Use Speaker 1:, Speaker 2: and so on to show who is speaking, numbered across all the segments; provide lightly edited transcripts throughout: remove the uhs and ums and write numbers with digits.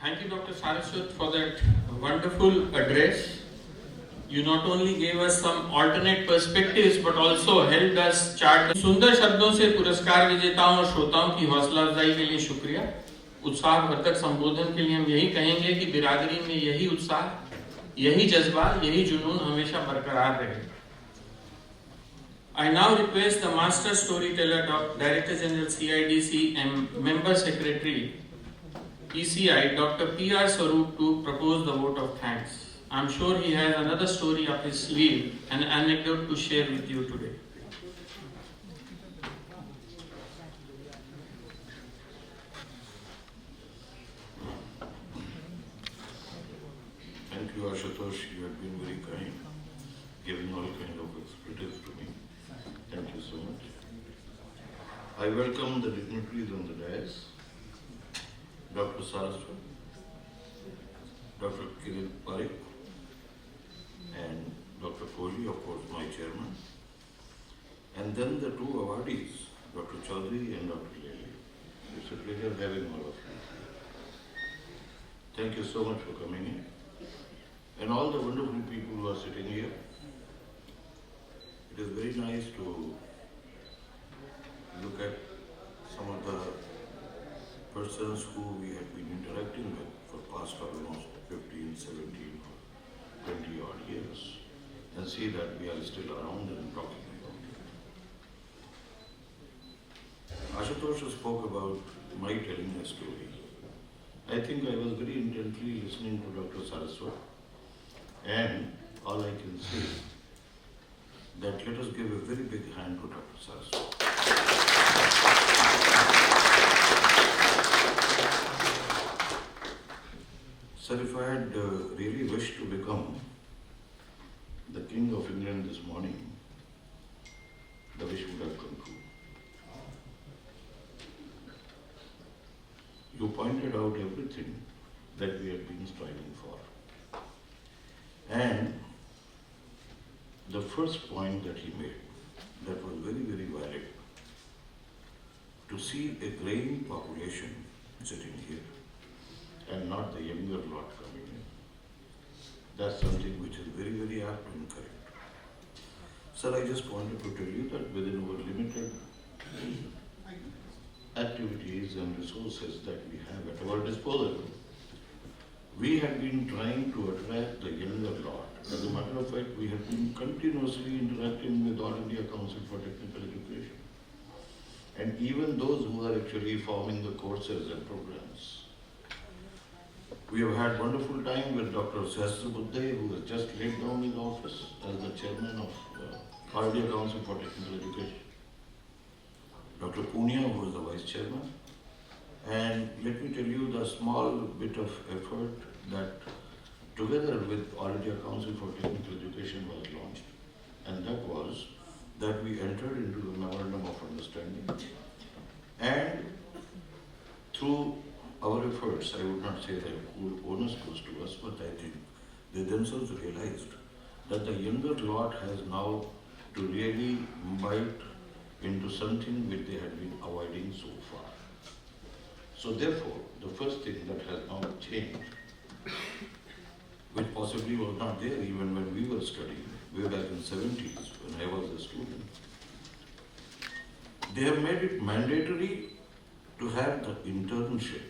Speaker 1: Thank you, Dr. Saraswat, for that wonderful address. You not only gave us some alternate perspectives, but also helped us chart. सुंदर शब्दों से पुरस्कार विजेताओं और श्रोताओं की हौसला अफजाई के लिए शुक्रिया। उत्साहवर्धक संबोधन के लिए हम यही कहेंगे कि बिरादरी में यही उत्साह, यही जज्बा, यही जुनून हमेशा बरकरार रहे। I now request the Master Storyteller, Director General CIDC and Member Secretary ECI, Dr. P.R. Swaroop, to propose the vote of thanks. I'm sure he has another story up his sleeve, an anecdote to share with you today.
Speaker 2: Thank you, Ashutosh. You have been very kind, giving all kind of expertise to me. Thank you so much. I welcome the dignitaries on the dais, Dr. Saraswat, Dr. Kirit Parikh, and Dr. Kohli, of course, my chairman, and then the two awardees, Dr. Chaudhary and Dr. Lely. It's a pleasure having all of you. Thank you so much for coming in. And all the wonderful people who are sitting here. It is very nice to look at some of the persons who we have been interacting with for past almost 15, 17 or 20 odd years and see that we are still around and talking about it. Ashutosh spoke about my telling a story. I think I was very intently listening to Dr. Saraswat, and all I can say that let us give a very big hand to Dr. Saraswat. Sir, if I had really wished to become the King of England this morning, the wish would have come true. You pointed out everything that we have been striving for. And the first point that he made, that was very, very valid, to see a graying population sitting here and not the younger lot coming in. That's something which is very, very apt and correct. Sir, I just wanted to tell you that within our limited activities and resources that we have at our disposal, we have been trying to attract the younger lot. As a matter of fact, we have been continuously interacting with All India Council for Technical Education, and even those who are actually forming the courses and programs. We have had wonderful time with Dr. Sahasrabuddhe, who has just laid down his office as the chairman of All India Council for Technical Education. Dr. Punia, who is the vice chairman. And let me tell you the small bit of effort that together with All India Council for Technical Education was launched. And that was that we entered into the Memorandum of Understanding. And through our efforts, I would not say that onus goes to us, but I think they themselves realized that the younger lot has now to really bite into something which they had been avoiding so far. So therefore, the first thing that has now changed, which possibly was not there even when we were studying, way back in the 70s when I was a student, they have made it mandatory to have the internship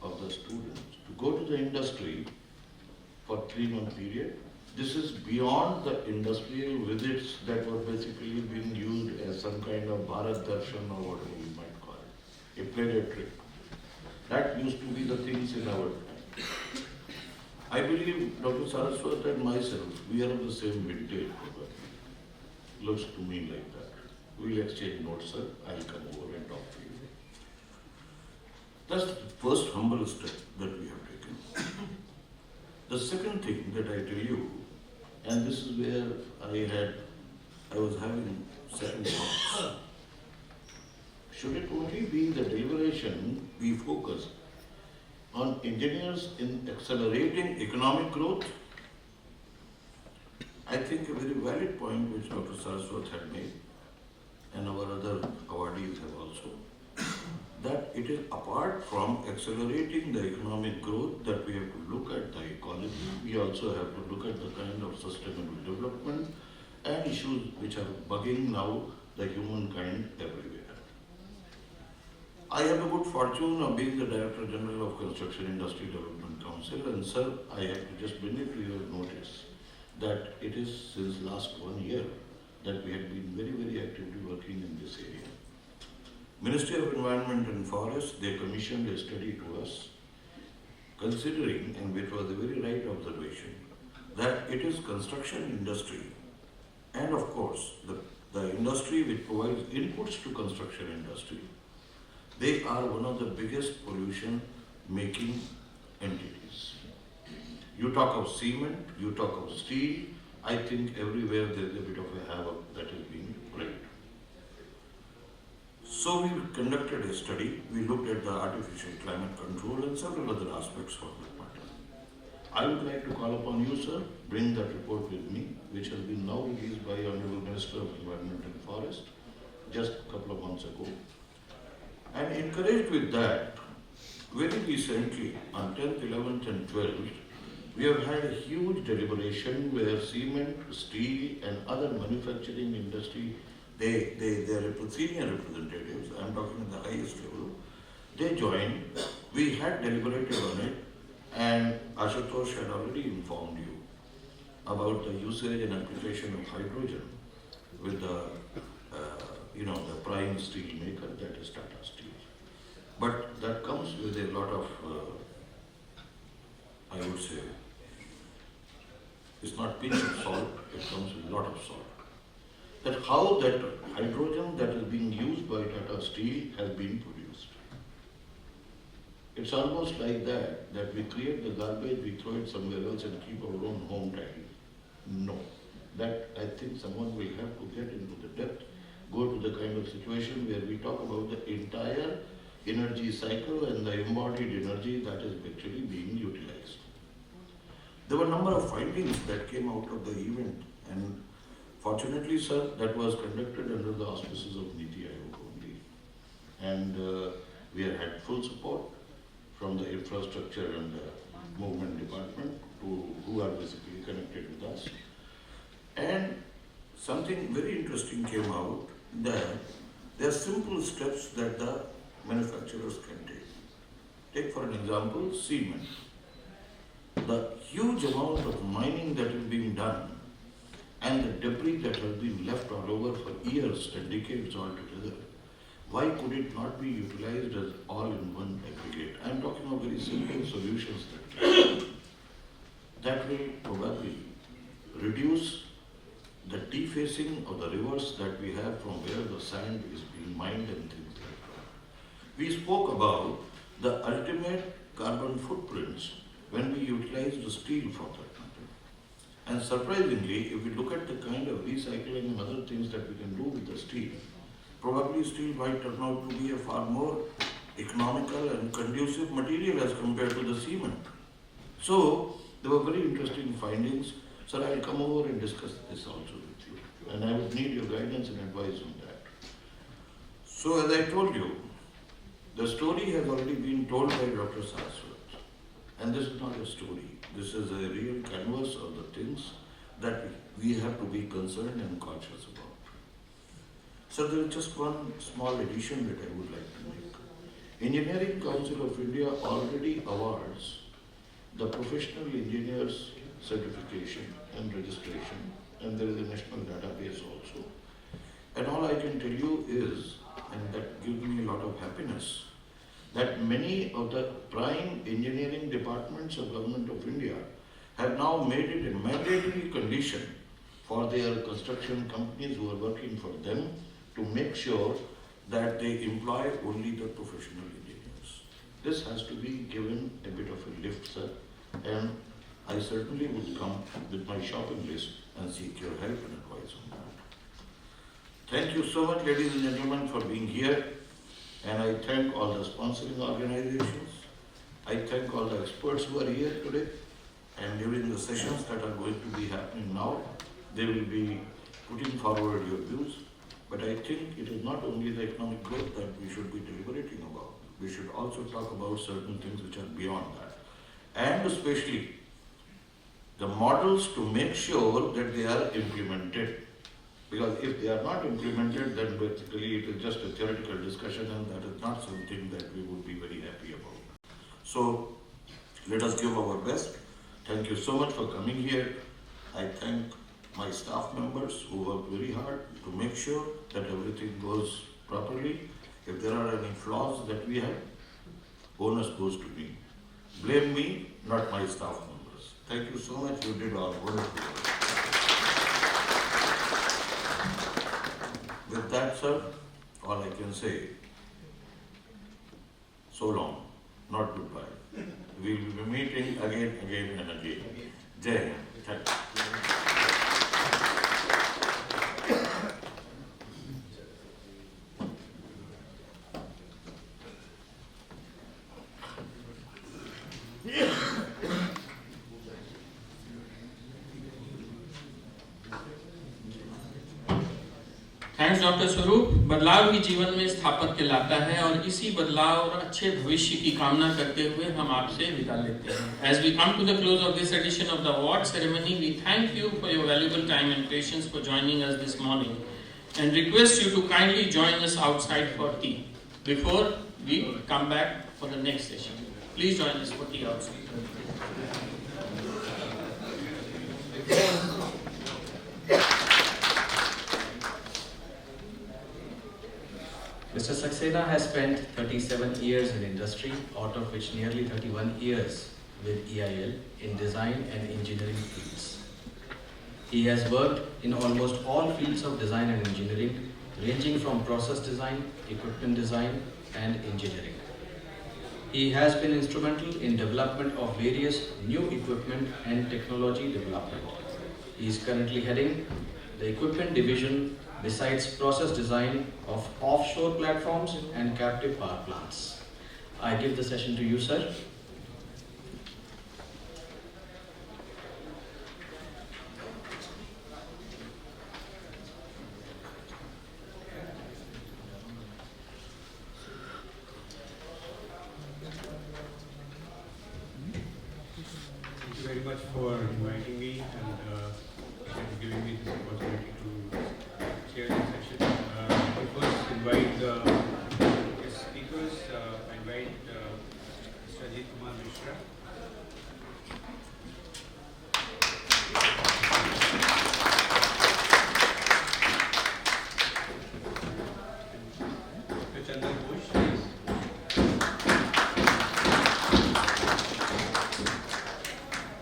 Speaker 2: of the students, to go to the industry for 3-month period. This is beyond the industrial visits that were basically being used as some kind of Bharat Darshan or whatever we might call it, a pleasure trip. That used to be the things in our time. I believe Dr. Saraswat and myself, we are of the same vintage. Looks to me like that. We'll exchange notes, sir. I'll come over and talk to you. That's the first humble step that we have taken. The second thing that I tell you, and this is where I was having second thoughts. Should it only be the deliberation we focus on engineers in accelerating economic growth? I think a very valid point which Dr. Saraswat had made, and our other awardees have also. that it is apart from accelerating the economic growth that we have to look at the ecology, we also have to look at the kind of sustainable development and issues which are bugging now the humankind everywhere. I have the good fortune of being the Director General of Construction Industry Development Council, and sir, I have to just bring it to your notice that it is since last 1 year that we have been very, very actively working in this area. Ministry of Environment and Forest, they commissioned a study to us, considering, and which was a very right observation, that it is construction industry and of course the industry which provides inputs to construction industry, they are one of the biggest pollution making entities. You talk of cement, you talk of steel, I think everywhere there is a bit of a havoc that is being played. So we conducted a study, we looked at the artificial climate control and several other aspects of that matter. I would like to call upon you, sir, bring that report with me, which has been now released by Honorable Minister of Environment and Forest just a couple of months ago. And encouraged with that, very recently on 10th, 11th and 12th, we have had a huge deliberation where cement, steel and other manufacturing industry, their senior representatives, I am talking at the highest level, they joined, we had deliberated on it, and Ashutosh had already informed you about the usage and application of hydrogen with the the prime steel maker, that is Tata Steel. But that comes with a lot of, I would say, it's not pinch of salt, it comes with a lot of salt. That how that hydrogen that is being used by Tata Steel has been produced. It's almost like that we create the garbage, we throw it somewhere else and keep our own home tidy. No. That I think someone will have to get into the depth, go to the kind of situation where we talk about the entire energy cycle and the embodied energy that is actually being utilized. There were a number of findings that came out of the event, and fortunately, sir, that was conducted under the auspices of Niti Aayog only. And we have had full support from the infrastructure and the movement department who are basically connected with us. And something very interesting came out that there are simple steps that the manufacturers can take. Take for an example, cement. The huge amount of mining that is being done and the debris that has been left all over for years and decades altogether, why could it not be utilized as all-in-one aggregate? I am talking of very simple solutions that will probably reduce the defacing of the rivers that we have from where the sand is being mined and things like that. We spoke about the ultimate carbon footprints when we utilize the steel for that matter. And surprisingly, if we look at the kind of recycling and other things that we can do with the steel, probably steel might turn out to be a far more economical and conducive material as compared to the cement. So, there were very interesting findings. Sir, I'll come over and discuss this also with you. And I would need your guidance and advice on that. So, as I told you, the story has already been told by Dr. Saraswat. And this is not a story. This is a real canvas of the things that we have to be concerned and conscious about. So there is just one small addition that I would like to make. Engineering Council of India already awards the professional engineers certification and registration, and there is a national database also. And all I can tell you is, and that gives me a lot of happiness, that many of the prime engineering departments of Government of India have now made it a mandatory condition for their construction companies who are working for them to make sure that they employ only the professional engineers. This has to be given a bit of a lift, sir, and I certainly would come with my shopping list and seek your help and advice on that. Thank you so much, ladies and gentlemen, for being here. And I thank all the sponsoring organizations. I thank all the experts who are here today. And during the sessions that are going to be happening now, they will be putting forward your views. But I think it is not only the economic growth that we should be deliberating about. we should also talk about certain things which are beyond that. And especially the models to make sure that they are implemented. Because if they are not implemented, then basically it is just a theoretical discussion and that is not something that we would be very happy about. So let us give our best. Thank you so much for coming here. I thank my staff members who work very hard to make sure that everything goes properly. If there are any flaws that we have, bonus goes to me. Blame me, not my staff members. Thank you so much. You did all wonderful work. With that, sir, all I can say, so long, not goodbye. We will be meeting again and again. Jai Hind. Thank you.
Speaker 1: Thanks doctor स्वरूप। बदलाव ही जीवन में स्थापक के लाता है और इसी बदलाव और अच्छे भविष्य की कामना करते हुए हम आपसे विदा लेते हैं। As we come to the close of this edition of the award ceremony, we thank you for your valuable time and patience for joining us this morning and request you to kindly join us outside for tea before we come back for the next session. Please join us for tea outside.
Speaker 3: Mr. Saxena has spent 37 years in industry, out of which nearly 31 years with EIL in design and engineering fields. He has worked in almost all fields of design and engineering, ranging from process design, equipment design, and engineering. He has been instrumental in development of various new equipment and technology development. He is currently heading the equipment division besides process design of offshore platforms and captive power plants. I give the session to you, sir.
Speaker 4: Thank you very much for inviting me and giving me this opportunity to chair this session. I first invite the guest speakers. I invite Mr. Ajit Kumar Mishra. Dr. Chandan Ghosh.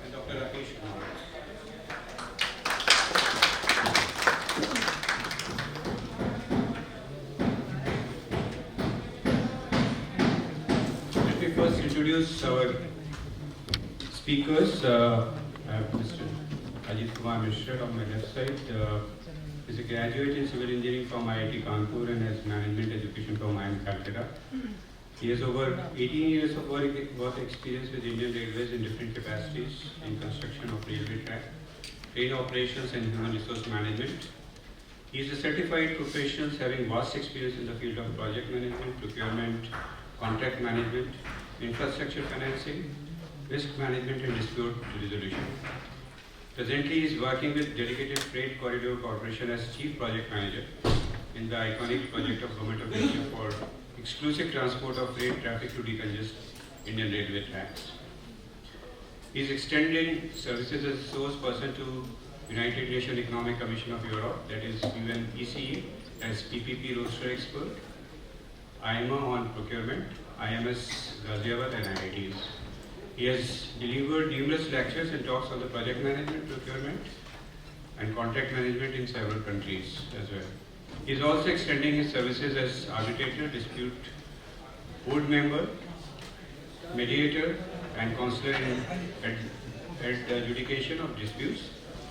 Speaker 4: And Dr. Rakesh Kumar. Let me first introduce our speakers. I have Mr. Ajit Kumar Mishra on my left side. He's a graduate in civil engineering from IIT Kanpur and has management education from IIM Calcutta. He has over 18 years of work experience with Indian Railways in different capacities in construction of railway track, train operations and human resource management. He is a certified professional having vast experience in the field of project management, procurement, contract management, infrastructure financing, risk management and dispute resolution. Presently, he is working with Dedicated Freight Corridor Corporation as Chief Project Manager in the iconic project of Government of India for exclusive transport of freight traffic to decongest Indian railway tracks. He is extending services as source person to United Nations Economic Commission of Europe, that is UNECE, as PPP roadster expert, IMA on procurement, IMS Ghaziabad and IITs. He has delivered numerous lectures and talks on the project management, procurement and contract management in several countries as well. He is also extending his services as arbitrator, dispute board member, mediator and counselor at adjudication of disputes.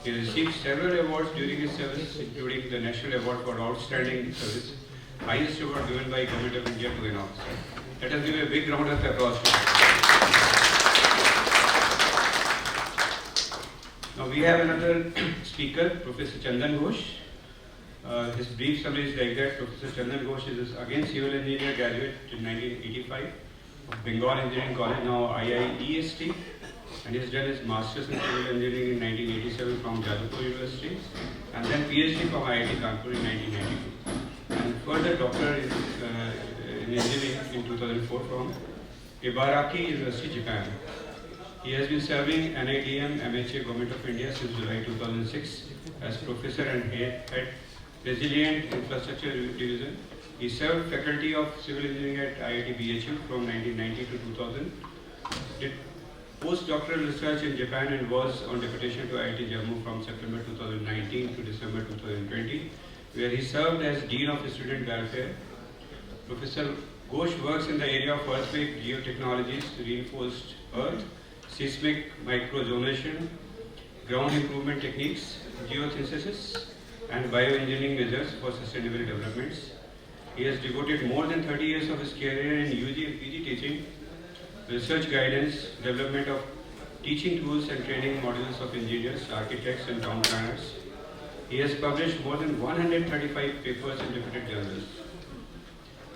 Speaker 4: He received several awards during his service, including the National Award for Outstanding Service, highest award given by Government of India to an officer. Let us give a big round of applause to him. Now we have another speaker, Professor Chandan Ghosh. His brief summary is like that. Professor Chandan Ghosh is again civil engineer, graduate in 1985 of Bengal Engineering College, now IIEST, and he has done his master's in civil engineering in 1987 from Jadavpur University, and then PhD from IIT Kanpur in 1992, and further doctor in engineering in 2004 from Ibaraki University, Japan. He has been serving NIDM MHA Government of India since July 2006 as professor and head Resilient Infrastructure Division. He served faculty of civil engineering at IIT BHU from 1990 to 2000. Did postdoctoral research in Japan and was on deputation to IIT Jammu from September 2019 to December 2020, where he served as Dean of Student Welfare. Professor Ghosh works in the area of earthquake geotechnologies, reinforced earth, seismic microzonation, ground improvement techniques, geosynthesis, and bioengineering measures for sustainable developments. He has devoted more than 30 years of his career in UG and PG teaching, research guidance, development of teaching tools and training modules of engineers, architects, and town planners. He has published more than 135 papers in reputed journals.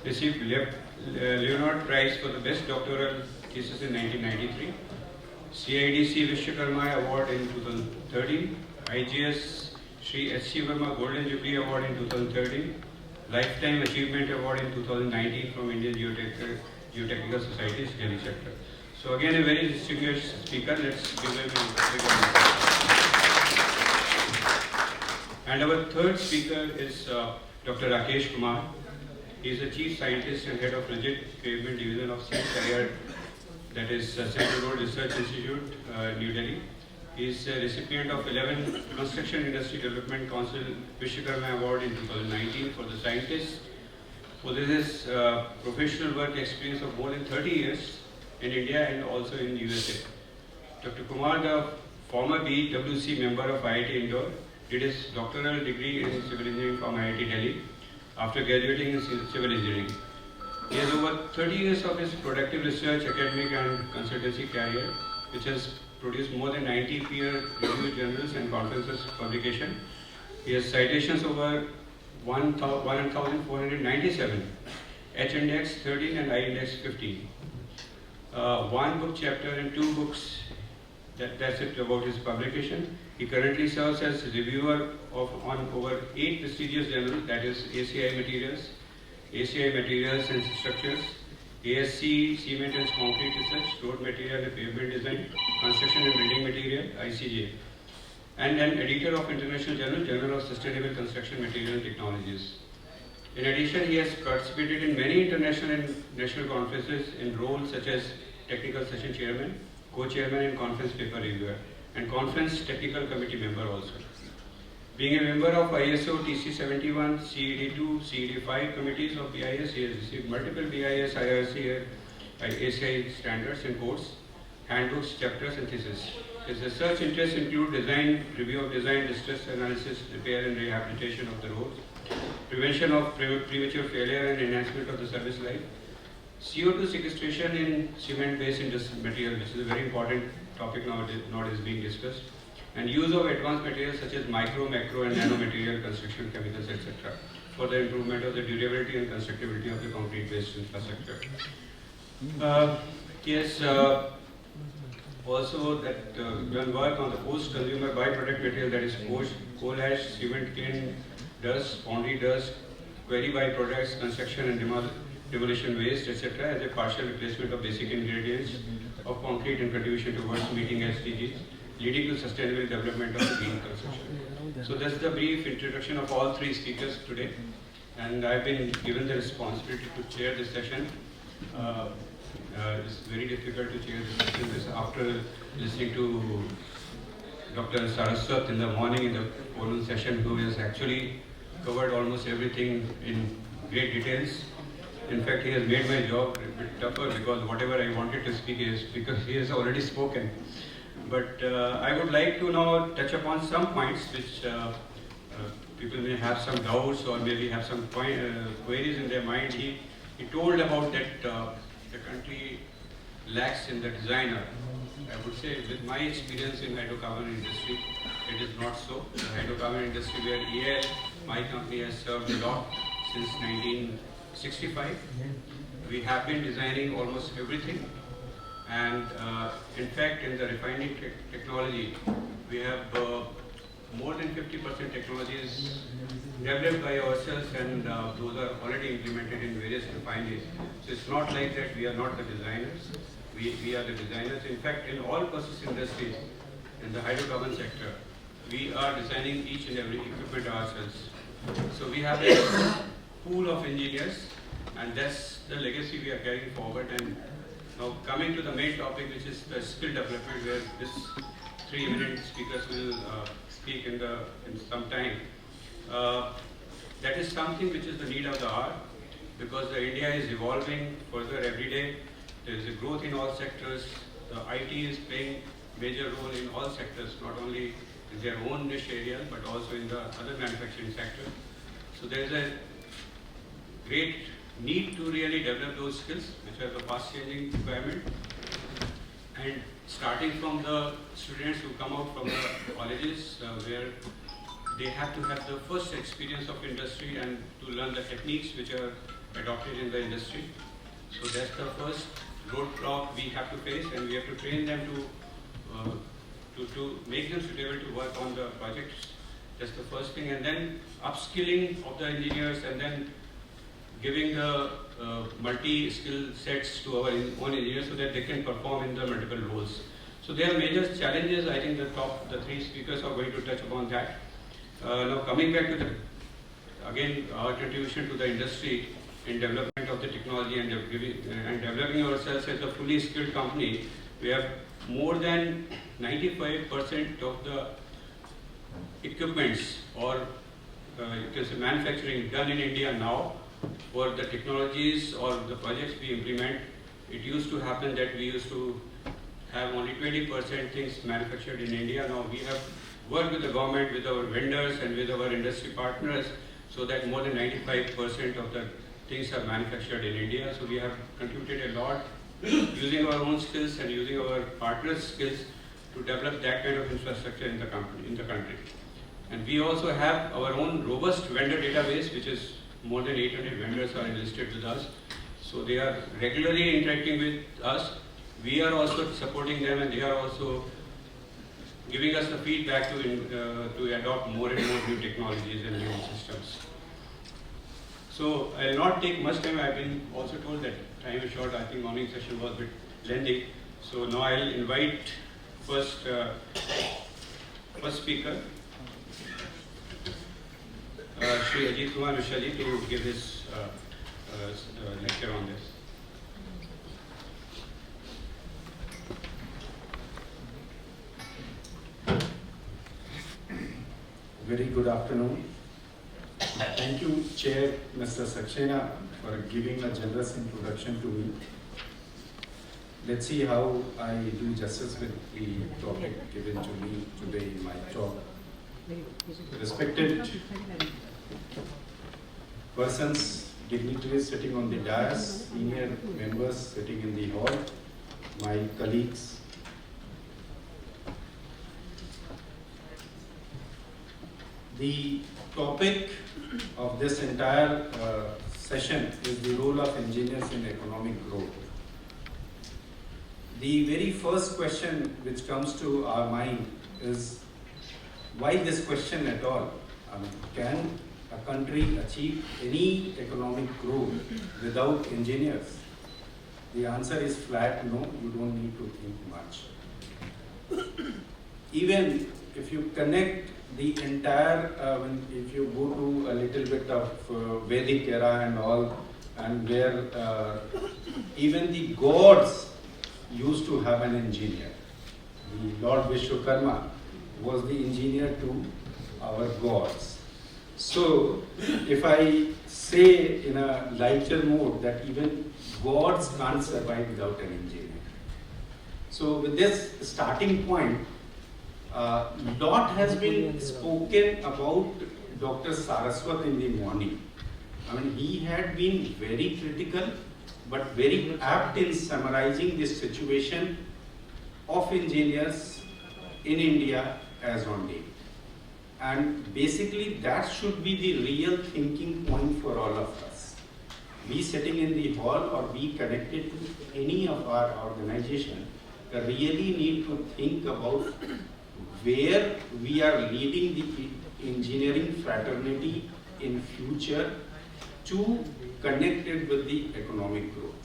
Speaker 4: Received Leonard Prize for the best doctoral thesis in 1993, CIDC Vishwakarma Award in 2013, IGS Sri H.C. Verma Golden Jubilee Award in 2013, Lifetime Achievement Award in 2019 from Indian Geotechnical Society's Delhi chapter. So again, a very distinguished speaker. Let's give him a big round. And our third speaker is Dr. Rakesh Kumar. He is the Chief Scientist and Head of Rigid Pavement Division of CSIR, that is Central Road Research Institute, New Delhi. He is a recipient of 11 Construction Industry Development Council Vishwakarma Award in 2019 for the scientist who possesses professional work experience of more than 30 years in India and also in USA. Dr. Kumar, the former BWC member of IIT Indore, did his doctoral degree in civil engineering from IIT Delhi after graduating in civil engineering. He has over 30 years of his productive research, academic and consultancy career, which has produced more than 90 peer-reviewed journals and conferences publication. He has citations over 1,497, H-index 13 and I-index 15. One book chapter and 2 books, that's it about his publication. He currently serves as reviewer on over 8 prestigious journals, that is ACI Materials and Structures, ASC Cement and Concrete Research, Road Material and Pavement Design, Construction and Building Material, ICJ, and an editor of International Journal of Sustainable Construction Material and Technologies. In addition, he has participated in many international and national conferences in roles such as Technical Session Chairman, Co-Chairman and Conference Paper Reviewer, and Conference Technical Committee member also. Being a member of ISO TC 71, CED2, CED5 committees of BIS, he has received multiple BIS, IRC, ACI standards and codes, handbooks, chapters and theses. His research interests include design, review of design, distress analysis, repair and rehabilitation of the roads, prevention of premature failure and enhancement of the service life, CO2 sequestration in cement-based industrial material, which is a very important topic nowadays being discussed, and use of advanced materials such as micro, macro and nano material construction chemicals, etc. for the improvement of the durability and constructability of the concrete-based infrastructure. He has also done work on the post-consumer byproduct material, that is coal ash, cement kiln dust, foundry dust, quarry byproducts, construction and demolition waste, etc. as a partial replacement of basic ingredients of concrete and contribution towards meeting SDGs, leading to sustainable development of green construction. So that's the brief introduction of all 3 speakers today, and I've been given the responsibility to chair this session. It's very difficult to chair this session after listening to Dr. Saraswat in the morning in the formal session, who has actually covered almost everything in great details. In fact, he has made my job a bit tougher because whatever I wanted to speak is because he has already spoken. But I would like to now touch upon some points which people may have some doubts or maybe have some queries in their mind. He told about that the country lacks in the designer. I would say with my experience in hydrocarbon industry, it is not so. The hydrocarbon industry where EIL my company has served a lot since 1965. We have been designing almost everything, and in fact in the refining technology, we have more than 50% technologies developed by ourselves, and those are already implemented in various refineries. So it's not like that we are not the designers. We are the designers. In fact, in all process industries, in the hydrocarbon sector, we are designing each and every equipment ourselves. So we have a pool of engineers, and that's the legacy we are carrying forward. And now coming to the main topic, which is the skill development, where this 3 eminent speakers will speak in some time. That is something which is the need of the hour, because the India is evolving further every day. There is a growth in all sectors. The IT is playing major role in all sectors, not only in their own niche area, but also in the other manufacturing sector. So there is a great need to really develop those skills, which are the fast-changing requirement. And starting from the students who come out from the colleges, where they have to have the first experience of industry and to learn the techniques which are adopted in the industry. So that's the first roadblock we have to face, and we have to train them to make them suitable to work on the projects. That's the first thing, and then upskilling of the engineers, and then giving the multi-skill sets to our own engineers so that they can perform in the multiple roles. So there are major challenges. I think the 3 speakers are going to touch upon that. Now coming back to again our contribution to the industry in development of the technology and developing ourselves as a fully skilled company, we have more than 95% of the equipments or you can say manufacturing done in India now. For the technologies or the projects we implement, it used to happen that we used to have only 20% things manufactured in India. Now we have worked with the government, with our vendors and with our industry partners, so that more than 95% of the things are manufactured in India. So we have contributed a lot using our own skills and using our partners' skills to develop that kind of infrastructure in the country. And we also have our own robust vendor database, which is more than 800 vendors are enlisted with us. So they are regularly interacting with us. We are also supporting them, and they are also giving us the feedback to adopt more and more new technologies and new systems. So I will not take much time. I have been also told that time is short. I think morning session was a bit lengthy. So now I will invite first speaker, Shri Ajit Kumar Mishra ji, to give his lecture on this.
Speaker 5: Very good afternoon. Thank you, Chair Mr. Saxena, for giving a generous introduction to me. Let's see how I do justice with the topic given to me today in my talk. Respected persons, dignitaries sitting on the dais, senior members sitting in the hall, my colleagues. The topic of this entire session is the role of engineers in economic growth. The very first question which comes to our mind is, why this question at all? Can a country achieve any economic growth without engineers? The answer is flat no, you don't need to think much. Even if you connect the entire, if you go to a little bit of Vedic era and all, and where even the gods used to have an engineer. The Lord Vishwakarma was the engineer to our gods. So, if I say in a lighter mode that even gods can't survive without an engineer. So, with this starting point, lot has been spoken about Dr. Saraswat in the morning. I mean, he had been very critical but very apt in summarizing this situation of engineers in India as on date. And basically that should be the real thinking point for all of us. We sitting in the hall or we connected to any of our organization really need to think about where we are leading the engineering fraternity in future to connect it with the economic growth.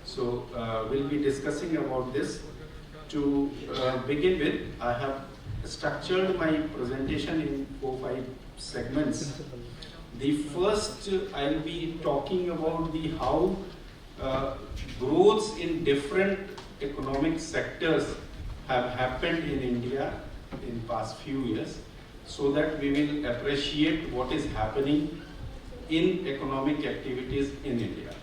Speaker 5: So we'll be discussing about this. To begin with, I have structured my presentation in 4-5 segments. The first, I'll be talking about the how growths in different economic sectors have happened in India in past few years, so that we will appreciate what is happening in economic activities in India.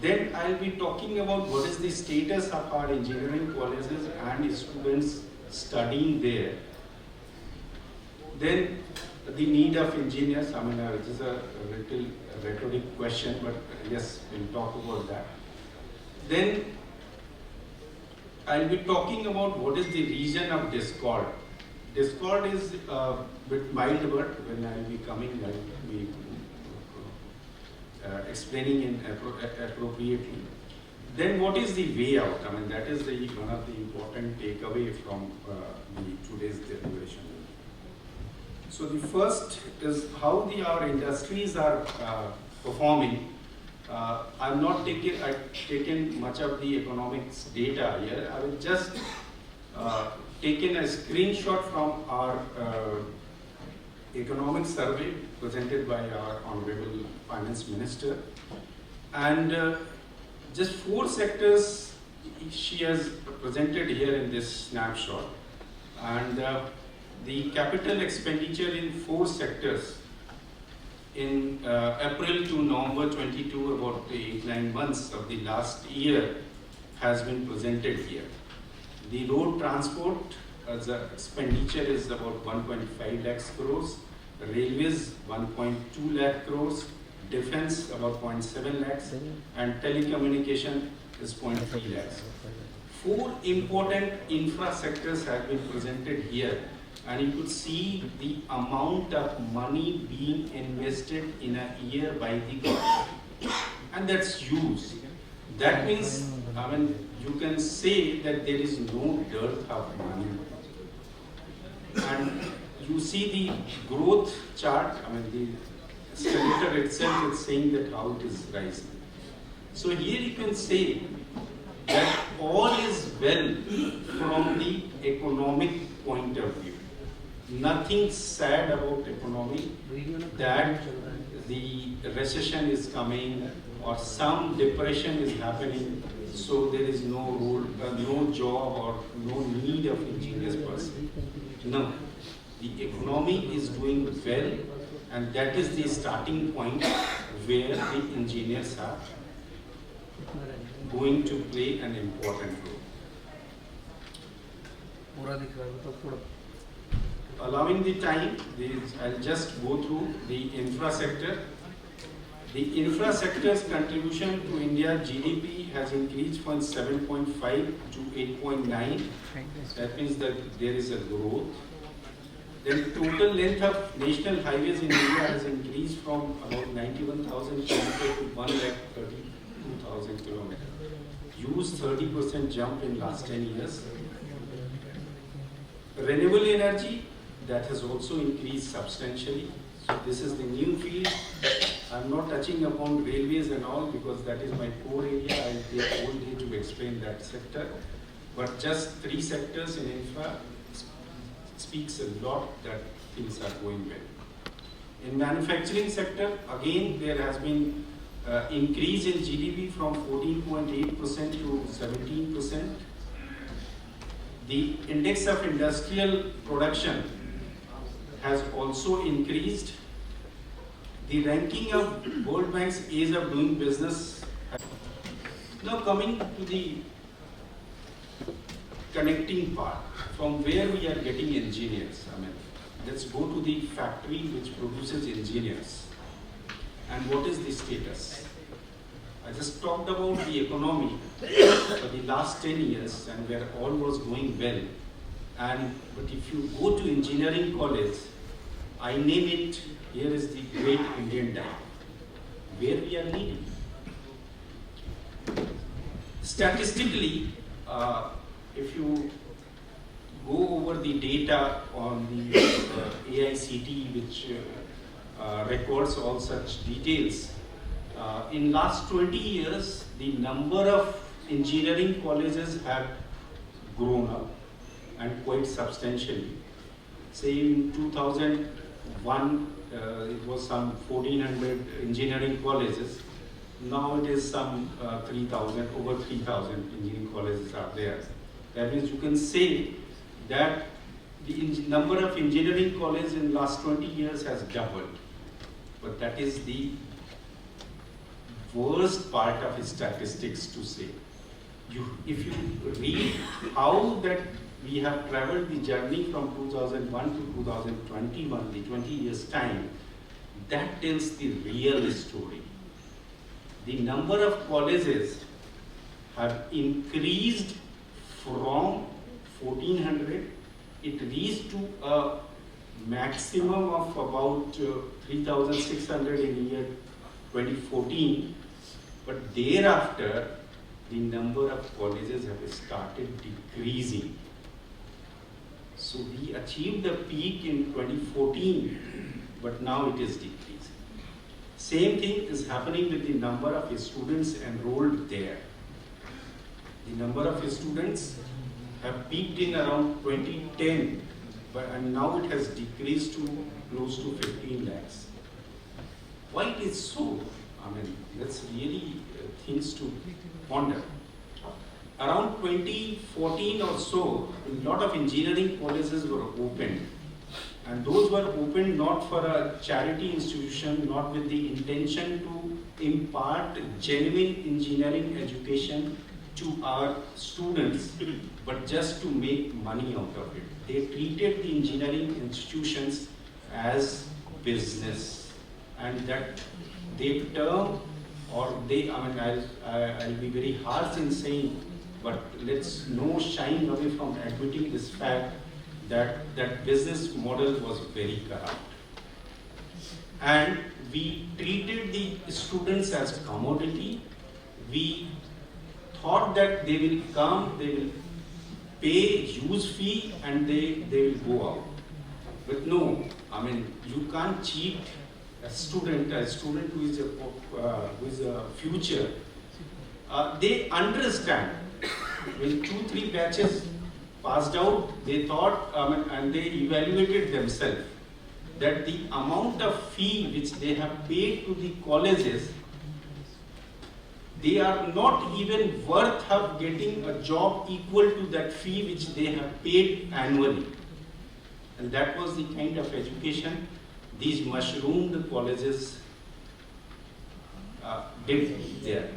Speaker 5: Then I'll be talking about what is the status of our engineering colleges and students studying there. Then the need of engineers, I mean, it is a little rhetoric question, but yes, we'll talk about that. Then I'll be talking about what is the region of discord. Discord is a bit mild word. When I'll be coming, I'll be explaining in appropriately. Then what is the way out? I mean, that is one of the important takeaway from today's deliberation. So the first is how our industries are performing. I'm not taken much of the economics data here. I will just taken a screenshot from our economic survey presented by our Honorable Finance Minister, and just 4 sectors she has presented here in this snapshot, and the capital expenditure in 4 sectors in April to November 22, about 8-9 months of the last year, has been presented here. The road transport as a expenditure is about 1.5 lakhs crores, railways 1.2 lakh crores, defense about 0.7 lakhs, and telecommunication is 0.3 lakhs. 4 important infra sectors have been presented here, and you could see the amount of money being invested in a year by the government, and that's huge. That means, I mean, you can say that there is no dearth of money. And you see the growth chart, I mean, the senator itself is saying that how it is rising. So here you can say that all is well from the economic point of view. Nothing sad about economy, that the recession is coming or some depression is happening, so there is no role, no job or no need of engineers per se. No, the economy is doing well, and that is the starting point where the engineers are going to play an important role. Allowing the time, I'll just go through the infra sector. The infra sector's contribution to India GDP has increased from 7.5 to 8.9. That means that there is a growth. Then total length of national highways in India has increased from about 91,000 kilometers to 1,32,000 kilometers. Huge 30% jump in last 10 years. Renewable energy, that has also increased substantially. So this is the new field. I'm not touching upon railways and all because that is my core area. I'll take all day to explain that sector. But just 3 sectors in infra speaks a lot that things are going well. In manufacturing sector, again there has been increase in GDP from 14.8% to 17%. The index of industrial production has also increased. The ranking of World Bank's Ease of Doing Business. Now coming to the connecting part, from where we are getting engineers. I mean, let's go to the factory which produces engineers. And what is the status? I just talked about the economy for the last 10 years and where all was going well. But if you go to engineering college, I name it, here is the great Indian dam, where we are leading. Statistically, if you go over the data on the AICTE, which records all such details, in last 20 years, the number of engineering colleges have grown up and quite substantially. Say in 2001, it was some 1400 engineering colleges. Now it is some 3,000, over 3,000 engineering colleges are there. That means you can say that the number of engineering colleges in the last 20 years has doubled. But that is the worst part of statistics to say. If you read how that we have traveled the journey from 2001 to 2021, the 20 years time, that tells the real story. The number of colleges have increased from 1400, it reached to a maximum of about 3,600 in the year 2014, but thereafter the number of colleges have started decreasing. So we achieved a peak in 2014, but now it is decreasing. Same thing is happening with the number of students enrolled there. The number of students have peaked in around 2010, and now it has decreased to close to 15 lakhs. Why it is so? I mean, that's really things to ponder. Around 2014 or so, a lot of engineering colleges were opened. And those were opened not for a charity institution, not with the intention to impart genuine engineering education to our students, but just to make money out of it. They treated the engineering institutions as business, and that they term, or they, I mean, I'll be very harsh in saying, but let's no shying away from admitting this fact that that business model was very corrupt. And we treated the students as commodity. We thought that they will come, they will pay huge fee and they will go out. But no, I mean, you can't cheat a student who is a future. They understand. When 2-3 batches passed out, they thought, and they evaluated themselves that the amount of fee which they have paid to the colleges, they are not even worth of getting a job equal to that fee which they have paid annually. And that was the kind of education these mushroomed colleges did there.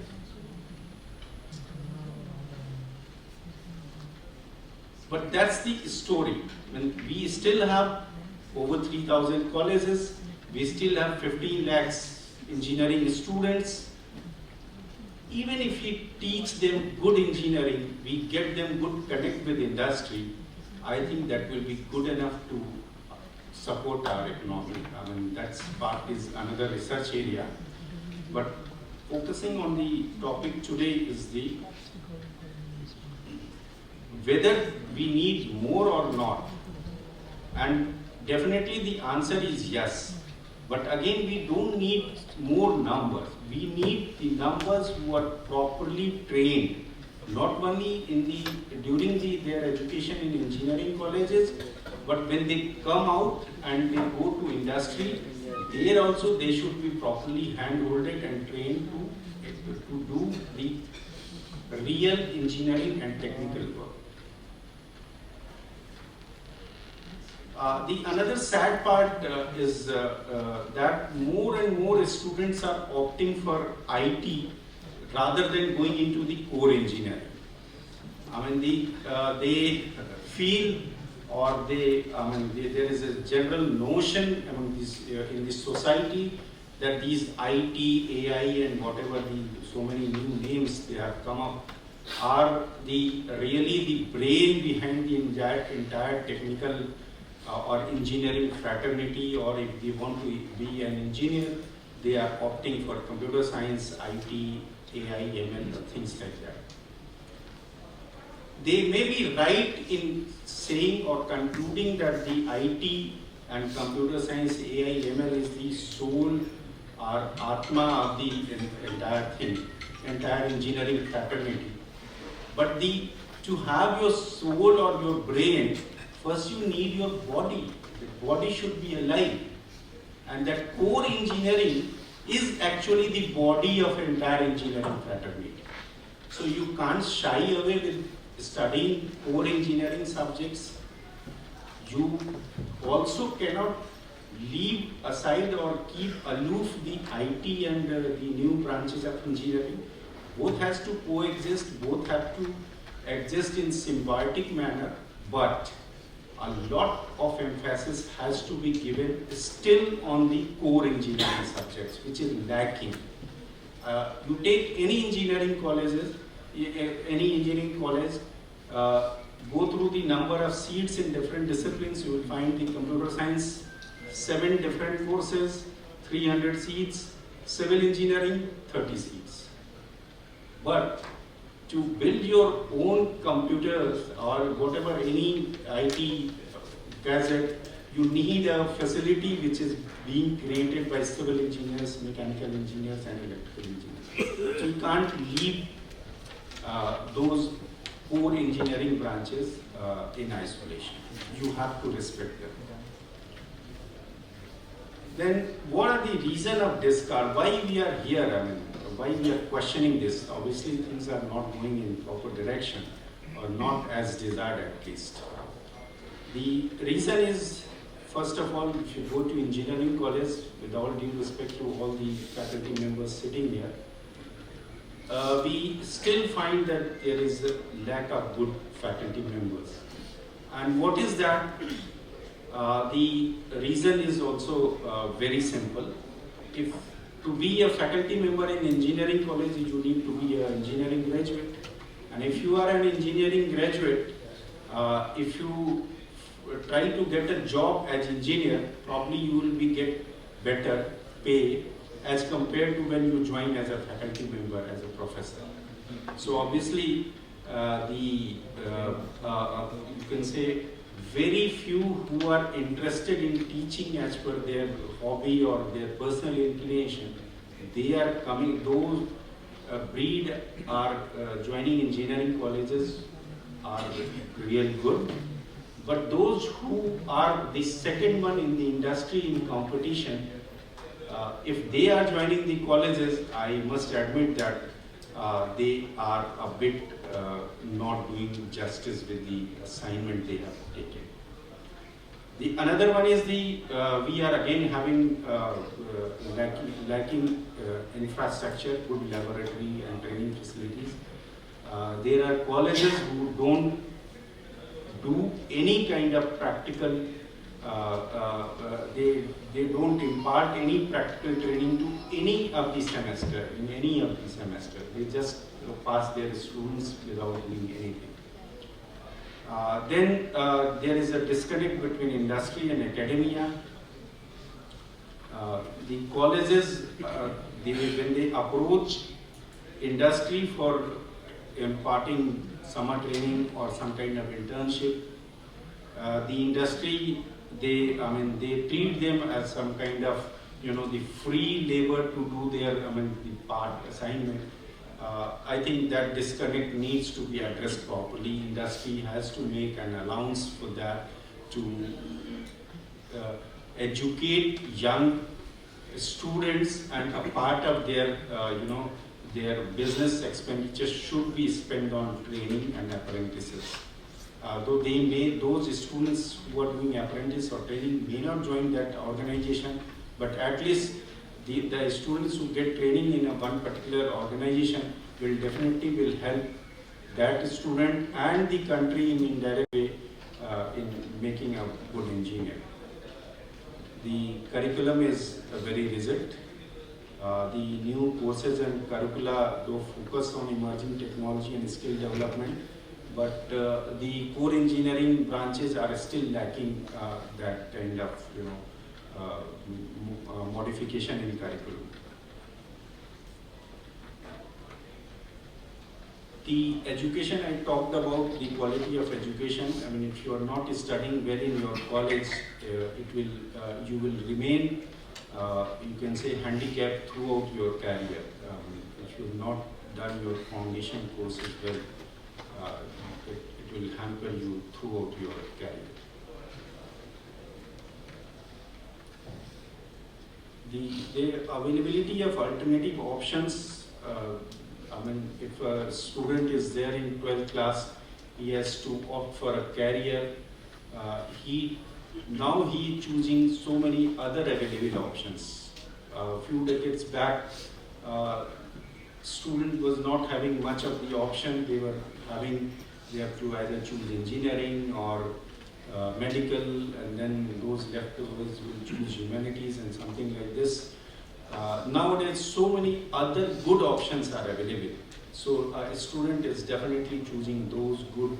Speaker 5: But that's the story. When we still have over 3,000 colleges, we still have 15 lakhs engineering students. Even if we teach them good engineering, we get them good connect with industry, I think that will be good enough to support our economy. I mean, that's part is another research area. But focusing on the topic today is the whether we need more or not. And definitely the answer is yes. But again, we don't need more numbers. We need the numbers who are properly trained, not only during their education in engineering colleges, but when they come out and they go to industry, there also they should be properly hand-holded and trained to do the real engineering and technical work. The another sad part is that more and more students are opting for IT rather than going into the core engineering. I mean, they feel, or there is a general notion among in this society that these IT, AI, and whatever so many new names they have come up, are really the brain behind the entire technical or engineering fraternity, or if they want to be an engineer, they are opting for computer science, IT, AI, ML, things like that. They may be right in saying or concluding that the IT and computer science, AI, ML is the soul or atma of the entire thing, entire engineering fraternity. But to have your soul or your brain, first you need your body. The body should be alive. And that core engineering is actually the body of entire engineering fraternity. So you can't shy away with studying core engineering subjects. You also cannot leave aside or keep aloof the IT and the new branches of engineering. Both has to coexist, both have to exist in symbiotic manner, but a lot of emphasis has to be given still on the core engineering subjects, which is lacking. You take any engineering colleges, any engineering college, go through the number of seats in different disciplines, you will find the computer science, 7 different courses, 300 seats, civil engineering, 30 seats. But to build your own computers or whatever, any IT gadget, you need a facility which is being created by civil engineers, mechanical engineers and electrical engineers. So you can't leave those core engineering branches in isolation. You have to respect them. Then what are the reason of discard? Why we are here? I mean, why we are questioning this? Obviously things are not going in proper direction, or not as desired at least. The reason is, first of all, if you go to engineering college, with all due respect to all the faculty members sitting here, we still find that there is a lack of good faculty members. And what is that? The reason is also very simple. If to be a faculty member in engineering college, you need to be an engineering graduate. And if you are an engineering graduate, if you try to get a job as engineer, probably you will be get better pay as compared to when you join as a faculty member, as a professor. So obviously, you can say very few who are interested in teaching as per their hobby or their personal inclination, they are coming, those breed are joining engineering colleges are real good. But those who are the second one in the industry in competition, if they are joining the colleges, I must admit that they are a bit not doing justice with the assignment they have taken. The another one is we are again having lacking infrastructure, good laboratory and training facilities. There are colleges who don't do any kind of practical, they don't impart any practical training to any of the semester, in any of the semester. They just pass their students without doing anything. Then there is a disconnect between industry and academia. The colleges, when they approach industry for imparting summer training or some kind of internship, the industry, they treat them as some kind of, the free labor to do their, the part assignment. I think that disconnect needs to be addressed properly. Industry has to make an allowance for that, to educate young students, and a part of their, their business expenditure should be spent on training and apprentices. Though those students who are doing apprentice or training may not join that organization, but at least the students who get training in one particular organization will definitely help that student and the country in indirect way in making a good engineer. The curriculum is very rigid. The new courses and curricula though focus on emerging technology and skill development, but the core engineering branches are still lacking that kind of modification in curriculum. The education, I talked about the quality of education. I mean, if you are not studying well in your college, you will remain, you can say, handicapped throughout your career. If you have not done your foundation courses well, it will hamper you throughout your career. The availability of alternative options, I mean, if a student is there in 12th class, he has to opt for a career. Now he is choosing so many other available options. A few decades back, student was not having much of the option. They have to either choose engineering or medical, and then those leftovers will choose humanities and something like this. Nowadays, so many other good options are available. So a student is definitely choosing those good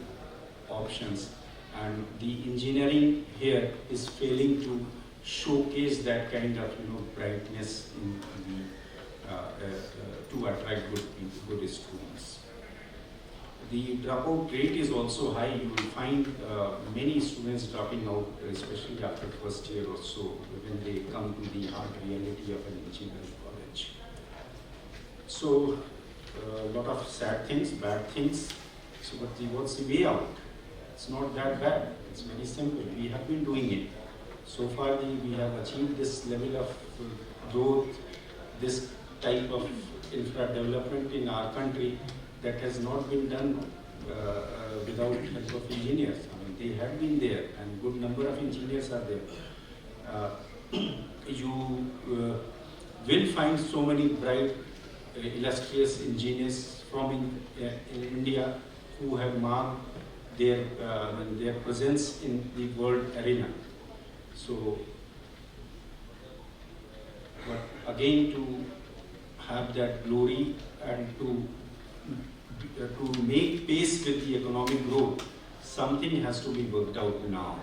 Speaker 5: options, and the engineering here is failing to showcase that kind of brightness in to attract good students. The dropout rate is also high. You will find many students dropping out, especially after first year or so, when they come to the hard reality of an engineering college. So, a lot of sad things, bad things. So, but what's the way out? It's not that bad. It's very simple. We have been doing it. So far, we have achieved this level of growth, this type of infra development in our country that has not been done without help of engineers. I mean, they have been there, and good number of engineers are there. You will find so many bright, illustrious engineers from in India who have marked their presence in the world arena. So, but again, to have that glory and to make pace with the economic growth, something has to be worked out now.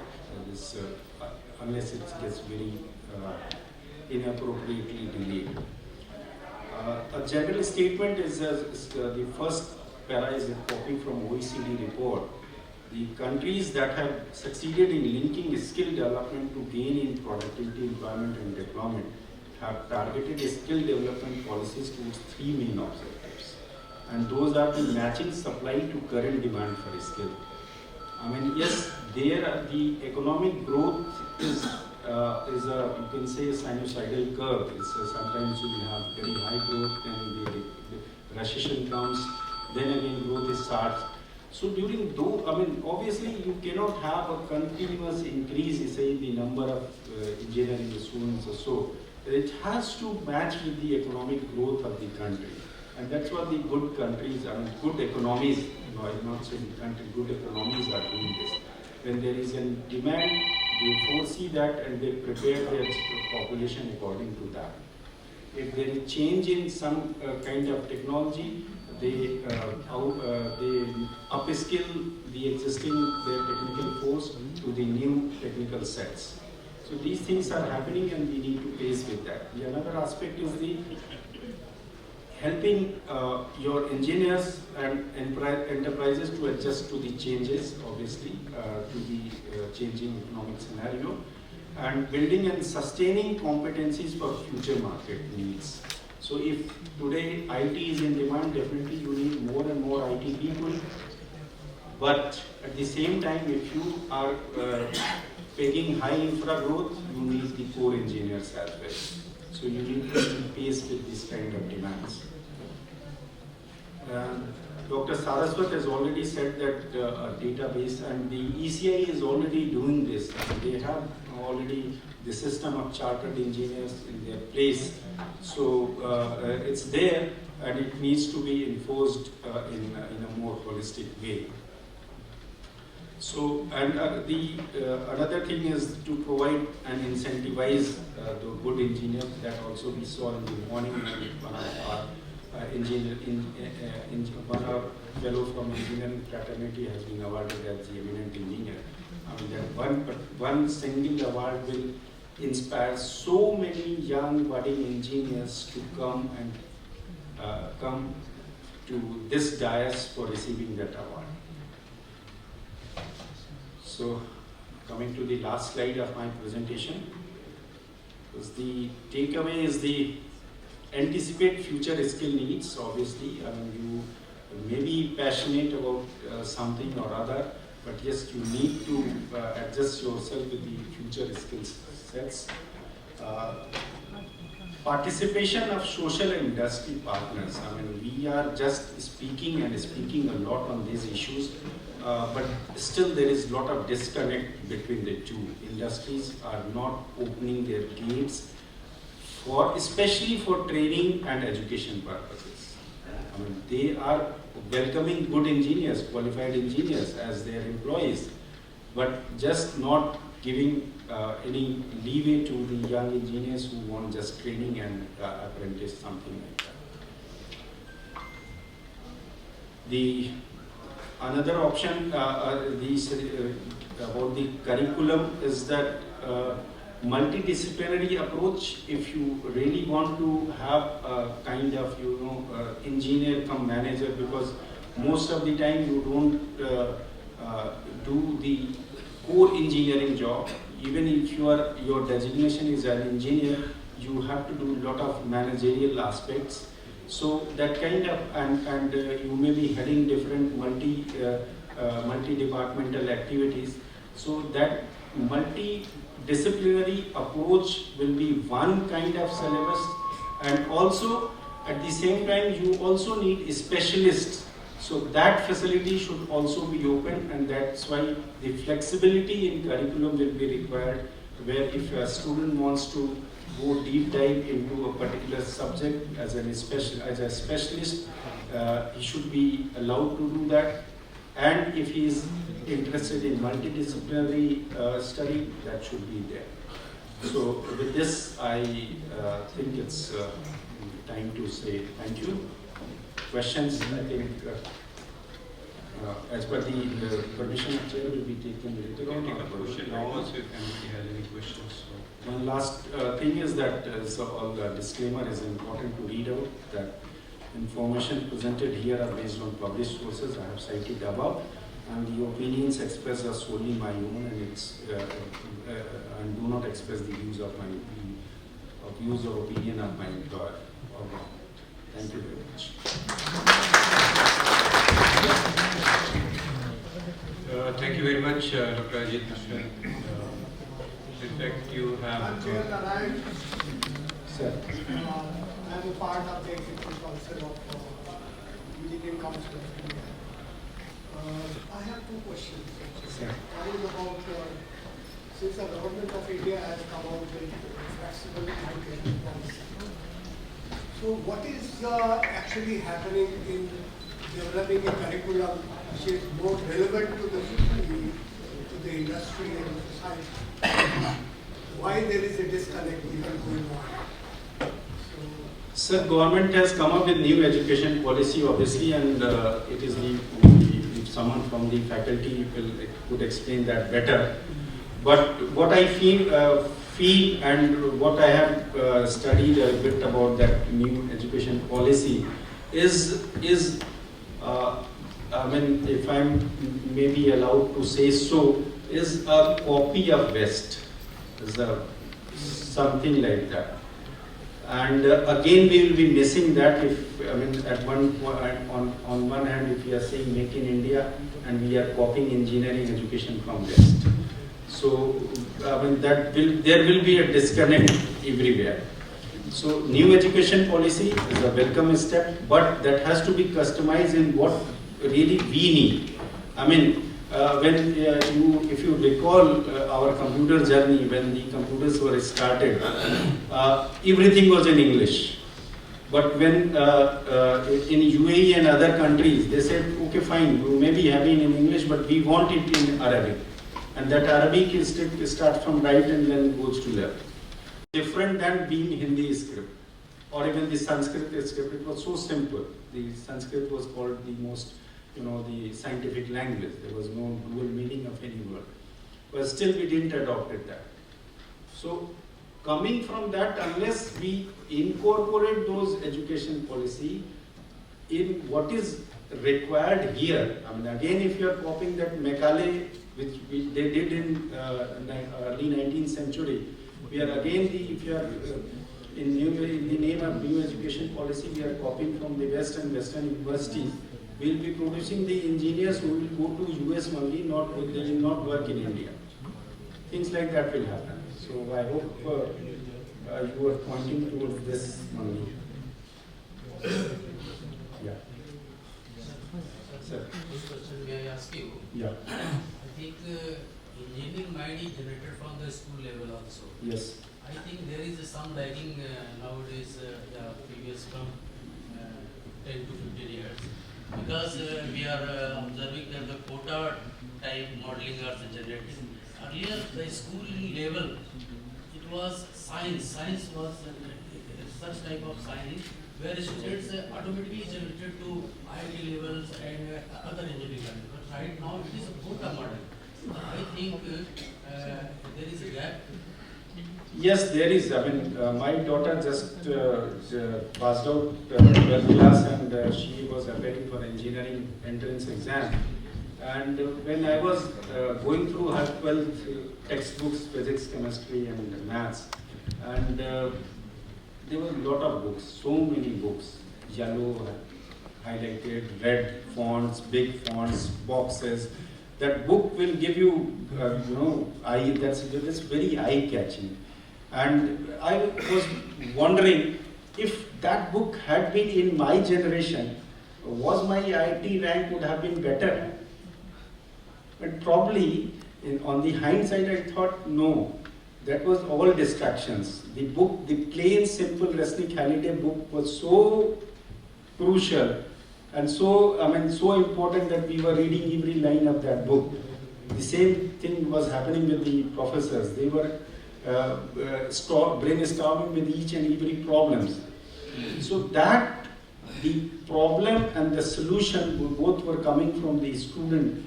Speaker 5: Unless it gets very inappropriately delayed. A general statement is the first para is a copy from OECD report. The countries that have succeeded in linking skill development to gain in productivity, employment and deployment have targeted skill development policies towards three main objectives. And those are the matching supply to current demand for skill. I mean, yes, the economic growth is you can say, a sinusoidal curve. Sometimes you will have very high growth, then the recession comes, then again growth starts. So during those, I mean, obviously you cannot have a continuous increase, say, the number of engineering students or so. It has to match with the economic growth of the country. And that's what the good countries, I mean, good economies, I'm not saying country, good economies are doing this. When there is a demand, they foresee that and they prepare their population according to that. If there is change in some kind of technology, they upskill the existing their technical force to the new technical sets. So these things are happening and we need to pace with that. The another aspect is the helping your engineers and enterprises to adjust to the changes, obviously, to the changing economic scenario, and building and sustaining competencies for future market needs. So if today IT is in demand, definitely you need more and more IT people. But at the same time, if you are pegging high infra growth, you need the core engineers as well. So you need to keep pace with this kind of demands. Dr. Saraswat has already said that a database, and the ECI is already doing this. They have already the system of chartered engineers in their place. So it's there and it needs to be enforced in a more holistic way. So, and the another thing is to provide and incentivize the good engineers. That also we saw in the morning when one of our one of our fellow from engineering fraternity has been awarded as the eminent engineer. I mean, that one single award will inspire so many young budding engineers to come and come to this dais for receiving that award. So, coming to the last slide of my presentation, is the takeaway is the anticipate future skill needs. Obviously, I mean, you may be passionate about something or other, but yes, you need to adjust yourself with the future skill sets. Participation of social and industry partners. I mean, we are just speaking a lot on these issues, but still there is a lot of disconnect between the two. Industries are not opening their gates especially for training and education purposes. I mean, they are welcoming good engineers, qualified engineers as their employees, but just not giving any leeway to the young engineers who want just training and apprentice, something like that. The another option about the curriculum is that multidisciplinary approach. If you really want to have a kind of engineer come manager, because most of the time you don't do the core engineering job. Even if your designation is an engineer, you have to do a lot of managerial aspects. So that kind of and you may be heading different multi-departmental activities. So that multidisciplinary approach will be one kind of syllabus, and also at the same time you also need specialists. So that facility should also be open, and that's why the flexibility in curriculum will be required, where if a student wants to go deep dive into a particular subject as a specialist, he should be allowed to do that. And if he is interested in multidisciplinary study, that should be there. So with this, I think it's time to say thank you. Questions, I think, as per the permission of chair, will be taken later on.
Speaker 4: Take a question now also if anybody has any questions. So.
Speaker 5: One last thing is that all the disclaimer is important to read out, that information presented here are based on published sources I have cited above, and the opinions expressed are solely my own, and it's and do not express the views or opinion of my employer. Thank you very much.
Speaker 4: Thank you very much, Dr. Ajit Mishra. In fact, you have.
Speaker 5: Sir.
Speaker 6: I'm a part of the Executive Council of Engineering Council of India. I have two questions.
Speaker 5: Sir.
Speaker 6: One is about since the government of India has come out with flexible education policy. So what is actually happening in developing a curriculum which is more relevant to the industry and the society? Why there is a disconnect even going on?
Speaker 5: Sir, government has come up with new education policy, obviously, and it is if someone from the faculty could explain that better. But what I feel and what I have studied a bit about that new education policy is I mean, if I'm maybe allowed to say so, is a copy of West, is something like that. And again, we will be missing that if, I mean, on one hand, if we are saying make in India and we are copying engineering education from West. So, I mean, there will be a disconnect everywhere. So, new education policy is a welcome step, but that has to be customized in what really we need. I mean, if you recall our computer journey, when the computers were started, everything was in English. But when in UAE and other countries, they said, okay, fine, you may be having in English, but we want it in Arabic. And that Arabic is starts from right and then goes to left. Different than being Hindi script or even the Sanskrit script. It was so simple. The Sanskrit was called the most, the scientific language. There was no dual meaning of any word. But still we didn't adopt that. So coming from that, unless we incorporate those education policy in what is required here, I mean, again, if you are copying that Macaulay, which they did in early 19th century, we are again, if you are in the name of new education policy, we are copying from the West and Western universities. We will be producing the engineers who will go to US only, they will not work in India. Things like that will happen. So I hope you are pointing towards this only. Yeah. Sir.
Speaker 7: This question may I ask you?
Speaker 5: Yeah.
Speaker 7: I think engineering mind is generated from the school level also.
Speaker 5: Yes.
Speaker 7: I think there is some lagging nowadays, previous from 10 to 15 years. Because we are observing that the quota type modeling are generated. Earlier, the schooling level, it was science. Science was such type of science where students automatically generated to IIT levels and other engineering levels. But right now, it is a quota model. I think there is a gap.
Speaker 5: Yes, there is. I mean, my daughter just passed out 12th class and she was appearing for engineering entrance exam. And when I was going through her 12th textbooks, physics, chemistry and maths, and there were a lot of books, so many books, yellow, highlighted, red fonts, big fonts, boxes. That book will give you, that's very eye-catching. And I was wondering if that book had been in my generation, was my IIT rank would have been better? But probably, on the hindsight, I thought, no, that was all distractions. The book, the plain, simple Resnick Halliday book was so crucial and so important that we were reading every line of that book. The same thing was happening with the professors. They were brainstorming with each and every problems. So that the problem and the solution both were coming from the student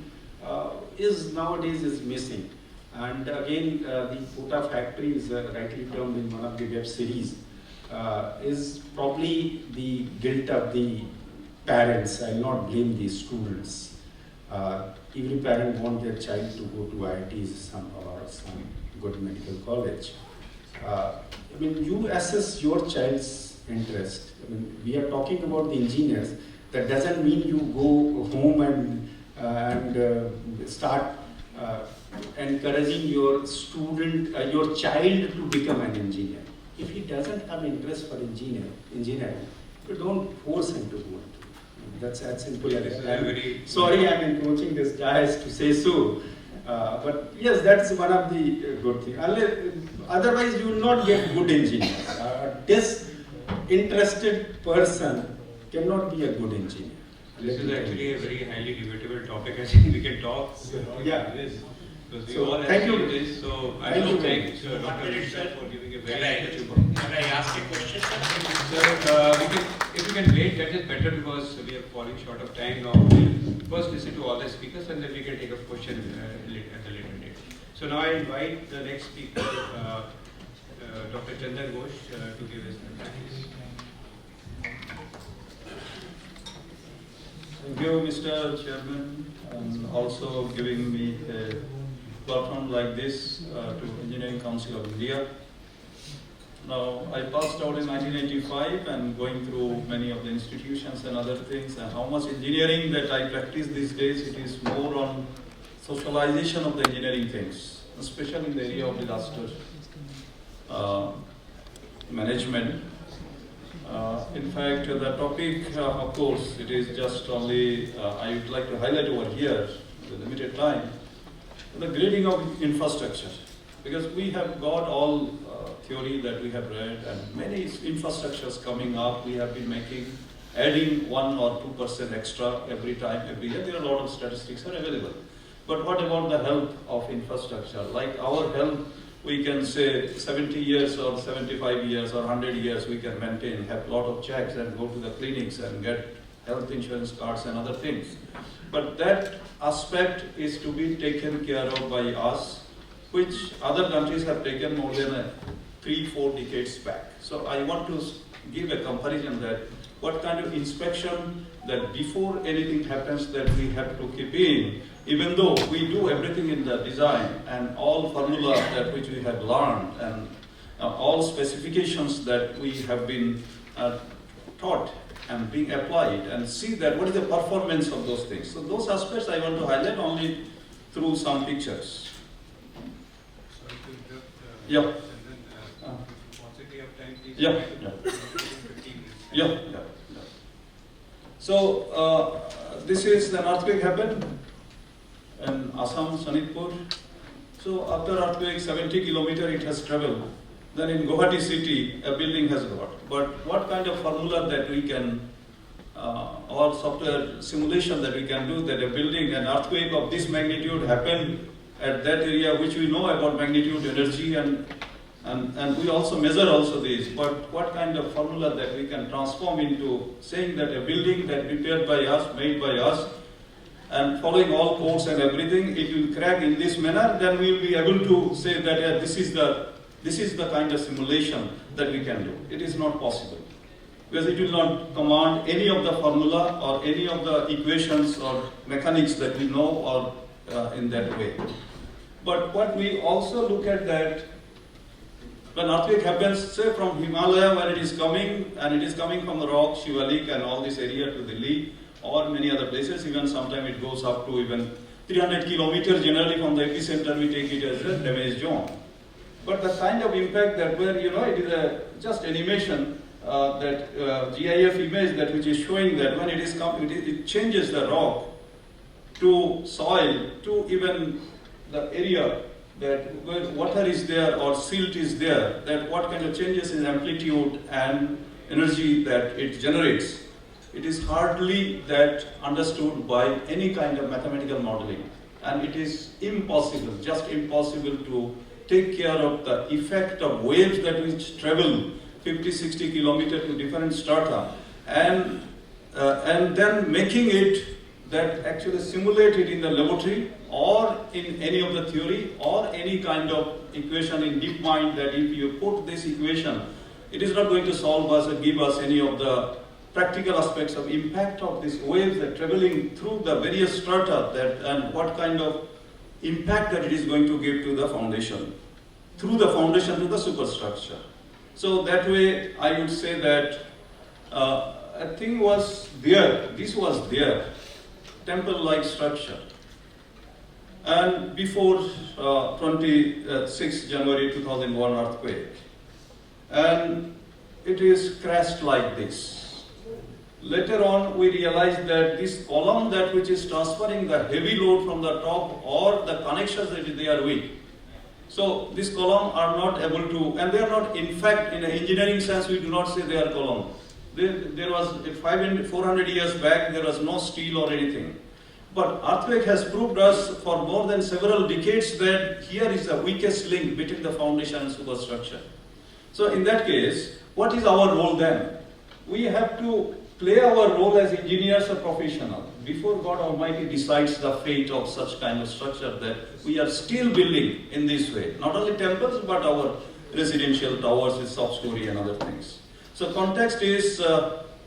Speaker 5: is nowadays is missing. And again, the quota factory is rightly termed in one of the web series, is probably the guilt of the parents. I will not blame the students. Every parent wants their child to go to IITs or some good medical college. You assess your child's interest. We are talking about the engineers. That doesn't mean you go home and start encouraging your student, your child to become an engineer. If he doesn't have interest for engineering, you don't force him to go into it. That's as simple as it. Sorry, I'm encroaching this guys to say so. But yes, that's one of the good things. Otherwise, you will not get good engineers. A disinterested person cannot be a good engineer.
Speaker 4: This is actually a very highly debatable topic. I think we can talk about this. Because we all have seen this. So I want to thank Dr. Mishra for giving a very interesting.
Speaker 1: Can I ask a question, sir?
Speaker 4: Sir, if you can wait, that is better because we are falling short of time now. We'll first listen to all the speakers and then we can take a question at a later date. So now I invite the next speaker, Dr. Chandan Ghosh, to give his presentation.
Speaker 8: Thank you, Mr. Chairman, and also giving me a platform like this to Engineering Council of India. Now, I passed out in 1985 and going through many of the institutions and other things, and how much engineering that I practice these days, it is more on socialization of the engineering things, especially in the area of disaster management. In fact, the topic, of course, it is just only, I would like to highlight over here, with limited time, the grading of infrastructure. Because we have got all theory that we have read and many infrastructures coming up. We have been adding 1 or 2% extra every year. There are a lot of statistics are available. But what about the health of infrastructure? Like our health, we can say 70 years or 75 years or 100 years we can maintain, have a lot of checks and go to the clinics and get health insurance cards and other things. But that aspect is to be taken care of by us, which other countries have taken more than 3-4 decades back. So I want to give a comparison that what kind of inspection that before anything happens that we have to keep in, even though we do everything in the design and all formula that which we have learned and all specifications that we have been taught and being applied, and see that what is the performance of those things. So those aspects I want to highlight only through some pictures.
Speaker 4: Sorry to interrupt.
Speaker 8: Yeah.
Speaker 4: And then, paucity of time, please.
Speaker 8: Yeah.
Speaker 4: 15 minutes.
Speaker 8: Yeah. So this is an earthquake happened in Assam, Sonitpur. So after earthquake, 70 kilometers it has traveled. Then in Guwahati city, a building has got. But what kind of formula that we can, or software simulation that we can do that a building, an earthquake of this magnitude happened at that area, which we know about magnitude, energy, and we also measure also this. But what kind of formula that we can transform into saying that a building that prepared by us, made by us, and following all codes and everything, it will crack in this manner, then we will be able to say that this is the kind of simulation that we can do. It is not possible. Because it will not command any of the formula or any of the equations or mechanics that we know or in that way. But what we also look at that, when earthquake happens, say from Himalaya where it is coming, and it is coming from the rock, Shivalik and all this area to Delhi, or many other places, even sometimes it goes up to even 300 kilometers generally from the epicenter, we take it as a damage zone. But the kind of impact that where, it is just animation, that GIF image that which is showing that when it is it changes the rock to soil, to even the area that where water is there or silt is there, that what kind of changes in amplitude and energy that it generates. It is hardly that understood by any kind of mathematical modeling. And it is impossible, just impossible to take care of the effect of waves that which travel 50-60 kilometers to different strata, and then making it that actually simulate it in the laboratory or in any of the theory or any kind of equation in DeepMind, that if you put this equation, it is not going to solve us or give us any of the practical aspects of impact of these waves that traveling through the various strata, that and what kind of impact that it is going to give to the foundation, through the foundation to the superstructure. So that way I would say that a thing was there, this was there, temple-like structure. And before 26 January 2001 earthquake, and it is crashed like this. Later on, we realized that this column that which is transferring the heavy load from the top or the connections that they are weak. So this column are not able to, and they are not, in fact, in an engineering sense, we do not say they are column. There was 400 years back, there was no steel or anything. But earthquake has proved us for more than several decades that here is the weakest link between the foundation and superstructure. So in that case, what is our role then? We have to play our role as engineers or professionals before God Almighty decides the fate of such kind of structure, that we are still building in this way. Not only temples, but our residential towers with soft story and other things. So context is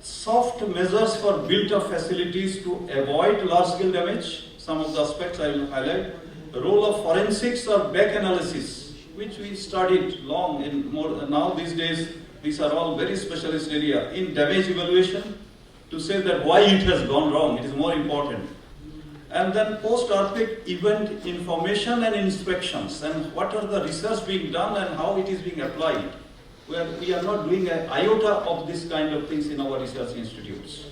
Speaker 8: soft measures for built-up facilities to avoid large-scale damage. Some of the aspects I will highlight. The role of forensics or back analysis, which we studied long in more. Now these days, these are all very specialist area in damage evaluation to say that why it has gone wrong. It is more important. And then post-earthquake event information and inspections, and what are the research being done and how it is being applied. We are not doing an iota of this kind of things in our research institutes.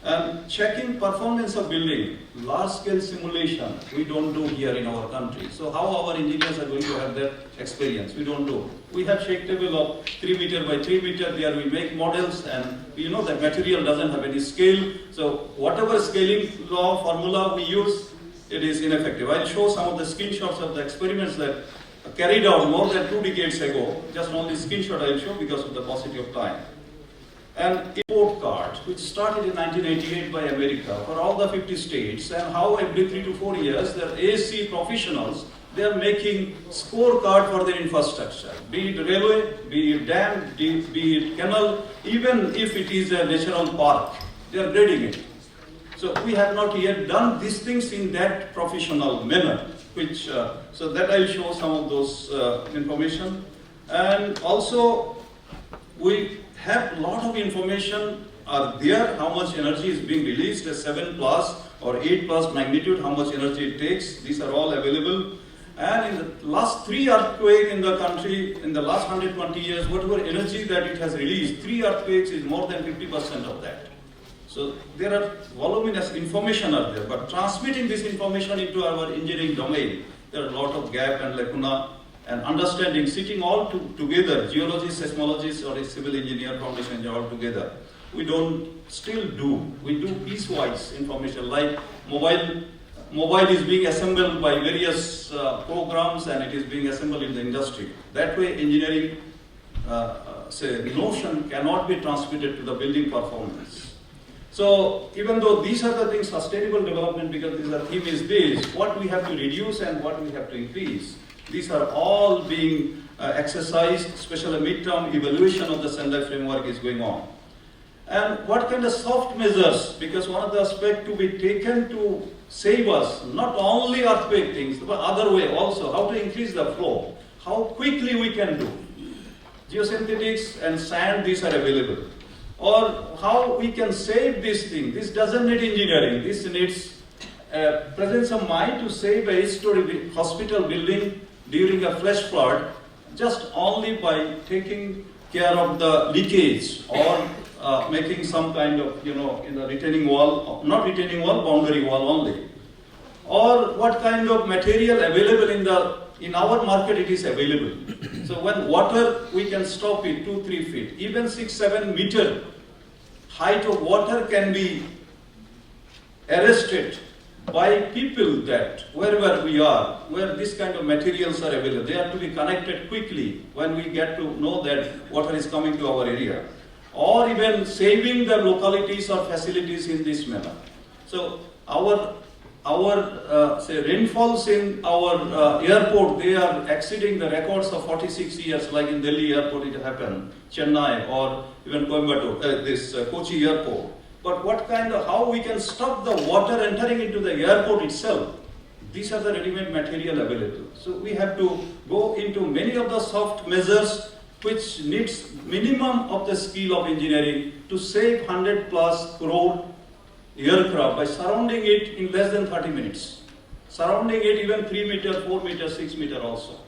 Speaker 8: And checking performance of building, large-scale simulation, we don't do here in our country. So how our engineers are going to have that experience? We don't do. We have shake table of 3 meter by 3 meter. There we make models, and you know that material doesn't have any scale. So whatever scaling law formula we use, it is ineffective. I'll show some of the screenshots of the experiments that carried out more than 2 decades ago. Just only screenshot I'll show because of the paucity of time. An report card which started in 1988 by America for all the 50 states, and how every 3 to 4 years their ASC professionals, they are making scorecard for their infrastructure, be it railway, be it dam, be it canal, even if it is a natural park, they are grading it. So we have not yet done these things in that professional manner, which, so that I'll show some of those information. And also we have a lot of information are there, how much energy is being released, a 7 plus or 8 plus magnitude, how much energy it takes, these are all available. And in the last 3 earthquakes in the country, in the last 120 years, whatever energy that it has released, 3 earthquakes is more than 50% of that. So there are voluminous information are there, but transmitting this information into our engineering domain, there are a lot of gap and lacuna. And understanding, sitting all together, geologists, seismologists, or a civil engineer, foundation engineer all together, we don't still do. We do piecewise information, like mobile is being assembled by various programs, and it is being assembled in the industry. That way, engineering notion cannot be transmitted to the building performance. So even though these are the things, sustainable development, because the theme is this, what we have to reduce and what we have to increase. These are all being exercised, especially midterm evaluation of the Sendai framework is going on. And what kind of soft measures, because one of the aspects to be taken to save us, not only earthquake things, but other way also, how to increase the flow, how quickly we can do. Geosynthetics and sand, these are available. Or how we can save this thing. This doesn't need engineering, this needs presence of mind to save a historic hospital building during a flash flood, just only by taking care of the leakage or making some kind of, in the retaining wall, not retaining wall, boundary wall only. Or what kind of material available in our market it is available. So when water, we can stop it 2-3 feet, even 6-7 meter height of water can be arrested by people that wherever we are, where this kind of materials are available, they have to be connected quickly when we get to know that water is coming to our area, or even saving the localities or facilities in this manner. So our say rainfalls in our airport, they are exceeding the records of 46 years, like in Delhi airport it happened, Chennai, or even Coimbatore, Kochi airport. But how we can stop the water entering into the airport itself? These are the ready-made material available. So we have to go into many of the soft measures which needs minimum of the skill of engineering to save 100 plus crore aircraft by surrounding it in less than 30 minutes. Surrounding it even 3 meter, 4 meter, 6 meter also.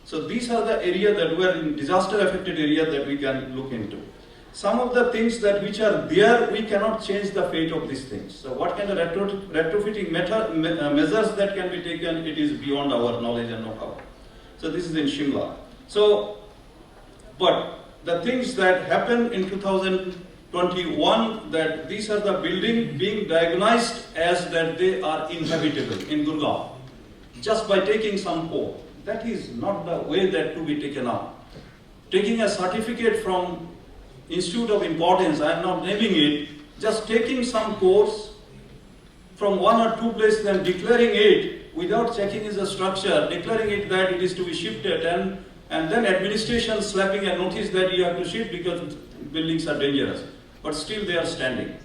Speaker 8: So these are the areas that were in disaster affected area that we can look into. Some of the things that which are there, we cannot change the fate of these things. So what kind of retrofitting measures that can be taken, it is beyond our knowledge and know-how. So this is in Shimla. So, but the things that happened in 2021, that these are the buildings being diagnosed as that they are inhabitable in Gurgaon, just by taking some core. That is not the way that to be taken up. Taking a certificate from Institute of Importance, I am not naming it, just taking some course from 1 or 2 places and declaring it without checking is a structure, declaring it that it is to be shifted, and then administration slapping a notice that you have to shift because buildings are dangerous, but still they are standing.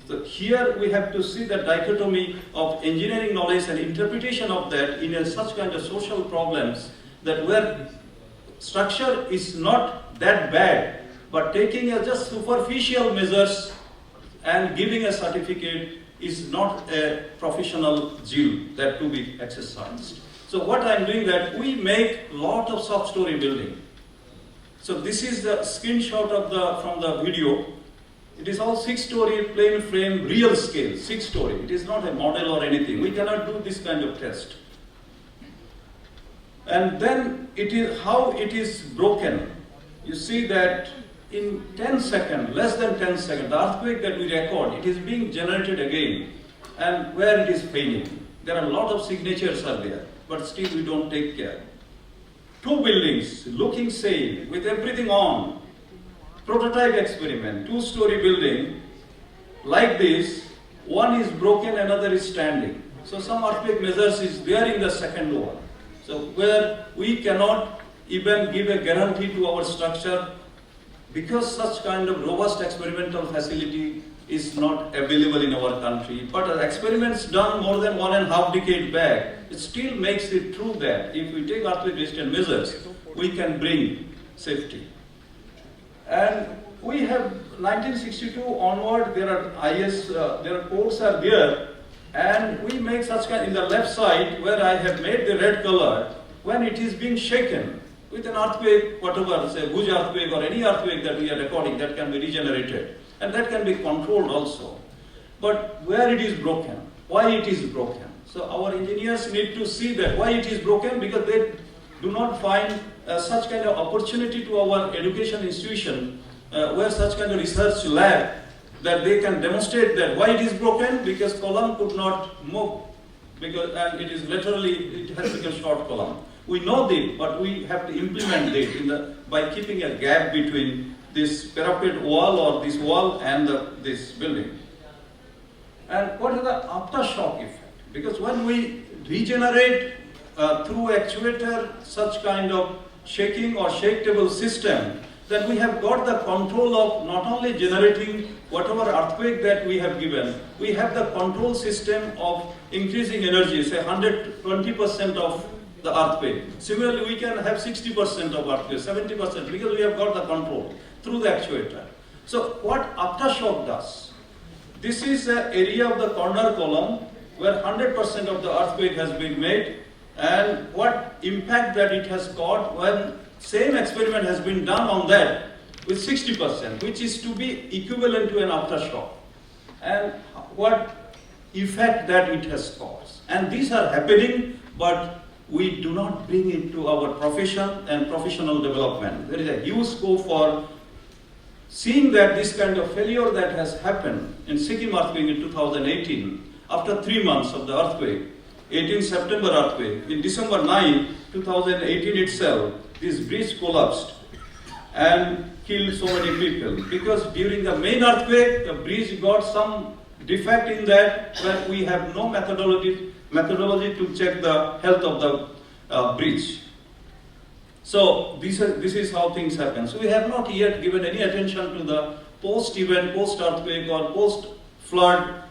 Speaker 8: So here we have to see the dichotomy of engineering knowledge and interpretation of that in such kind of social problems, that where structure is not that bad, but taking just superficial measures and giving a certificate is not a professional zeal that to be exercised. So what I am doing that we make lot of soft story building. So this is the screenshot of from the video. It is all 6-story plain frame, real scale, 6-story. It is not a model or anything. We cannot do this kind of test. And then it is how it is broken. You see that in 10 seconds, less than 10 seconds, the earthquake that we record, it is being generated again. And where it is failing, there are a lot of signatures are there, but still we don't take care. 2 buildings looking same, with everything on. Prototype experiment, 2-story building, like this, one is broken, another is standing. So some earthquake measures is there in the second one. So where we cannot even give a guarantee to our structure because such kind of robust experimental facility is not available in our country. But experiments done more than 1.5 decades back, it still makes it true that if we take earthquake resistant measures, we can bring safety. And we have 1962 onward, there are IS, there are codes are there, and we make such kind, in the left side where I have made the red color, when it is being shaken with an earthquake, whatever, say Bhuj earthquake or any earthquake that we are recording, that can be regenerated. And that can be controlled also. But where it is broken, why it is broken. So our engineers need to see that why it is broken, because they do not find such kind of opportunity to our education institution where such kind of research lab that they can demonstrate that why it is broken, because column could not move, because and it is literally, it has become short column. We know this, but we have to implement it by keeping a gap between this parapet wall or this wall and this building. And what is the aftershock effect? Because when we regenerate through actuator such kind of shaking or shake-table system, then we have got the control of not only generating whatever earthquake that we have given, we have the control system of increasing energy, say 120% of the earthquake. Similarly, we can have 60% of earthquake, 70%, because we have got the control through the actuator. So what aftershock does? This is an area of the corner column where 100% of the earthquake has been made, and what impact that it has got when same experiment has been done on that with 60%, which is to be equivalent to an aftershock, and what effect that it has caused. And these are happening, but we do not bring it to our profession and professional development. There is a huge scope for seeing that this kind of failure that has happened in Sikkim earthquake in 2018, after 3 months of the earthquake, 18 September earthquake, in December 9, 2018 itself, this bridge collapsed and killed so many people. Because during the main earthquake, the bridge got some defect in that, where we have no methodology to check the health of the bridge. So this is how things happen. So we have not yet given any attention to the post-event, post-earthquake or post-flood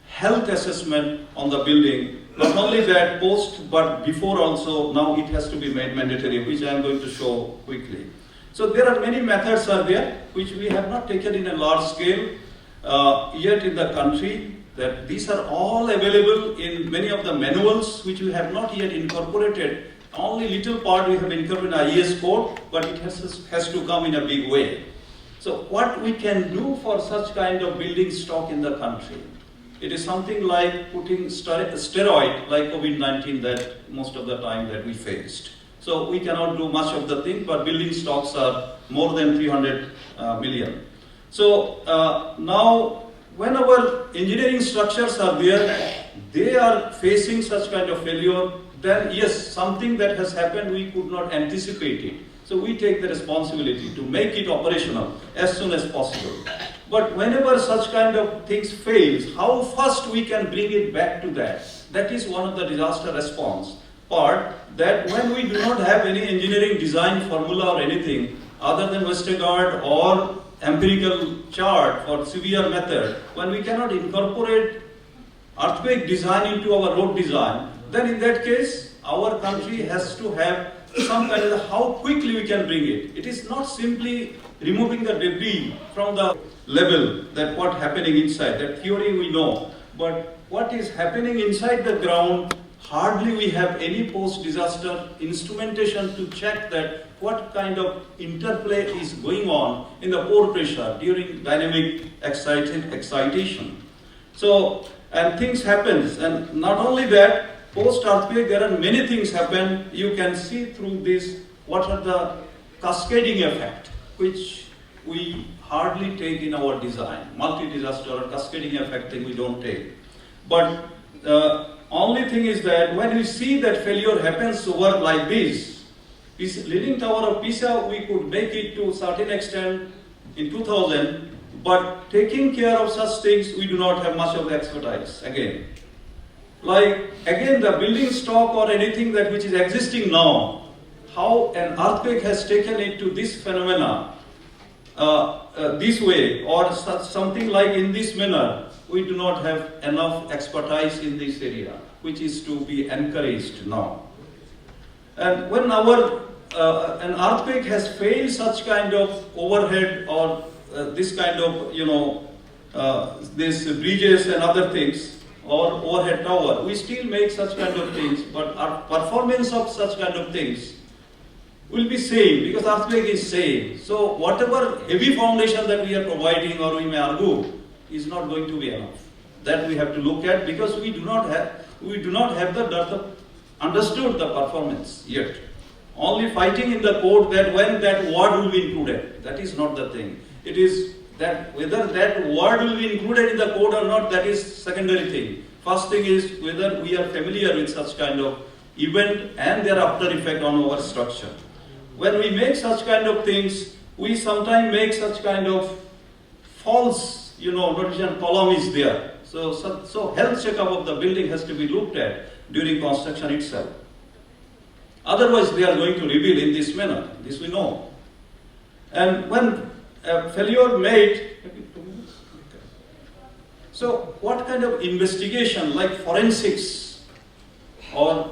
Speaker 8: health assessment on the building. Not only that, post, but before also, now it has to be made mandatory, which I am going to show quickly. So there are many methods are there, which we have not taken in a large scale yet in the country. That these are all available in many of the manuals, which we have not yet incorporated. Only little part we have incorporated in IAS code, but it has to come in a big way. So what we can do for such kind of building stock in the country? It is something like putting steroid like COVID-19 that most of the time that we faced. So we cannot do much of the thing, but building stocks are more than 300 million. So now when our engineering structures are there, they are facing such kind of failure, then yes, something that has happened, we could not anticipate it. So we take the responsibility to make it operational as soon as possible. But whenever such kind of things fails, how fast we can bring it back to that? That is one of the disaster response part, that when we do not have any engineering design formula or anything other than Westergaard or empirical chart or severe method, when we cannot incorporate earthquake design into our road design, then in that case, our country has to have some kind of how quickly we can bring it. It is not simply removing the debris from the level, that what happening inside, that theory we know, but what is happening inside the ground, hardly we have any post-disaster instrumentation to check that what kind of interplay is going on in the pore pressure during dynamic excitation. So, and things happen, and not only that, post-earthquake there are many things happen. You can see through this what are the cascading effect, which we hardly take in our design. Multi-disaster or cascading effect thing we don't take. But only thing is that when we see that failure happens over like this, Leaning Tower of Pisa, we could make it to a certain extent in 2000, but taking care of such things, we do not have much of the expertise again. Like, again, the building stock or anything that which is existing now, how an earthquake has taken it to this phenomena, this way, or something like in this manner, we do not have enough expertise in this area, which is to be encouraged now. And when an earthquake has failed such kind of overhead or this kind of, these bridges and other things, or overhead tower, we still make such kind of things, but our performance of such kind of things will be same, because earthquake is same. So whatever heavy foundation that we are providing, or we may argue, is not going to be enough. That we have to look at, because we do not have the understood the performance yet. Only fighting in the court that when that word will be included. That is not the thing. It is that whether that word will be included in the code or not, that is secondary thing. First thing is whether we are familiar with such kind of event and their after effect on our structure. When we make such kind of things, we sometimes make such kind of false, notation column is there. So health checkup of the building has to be looked at during construction itself. Otherwise, they are going to reveal in this manner. This we know. And when a failure made, so what kind of investigation, like forensics or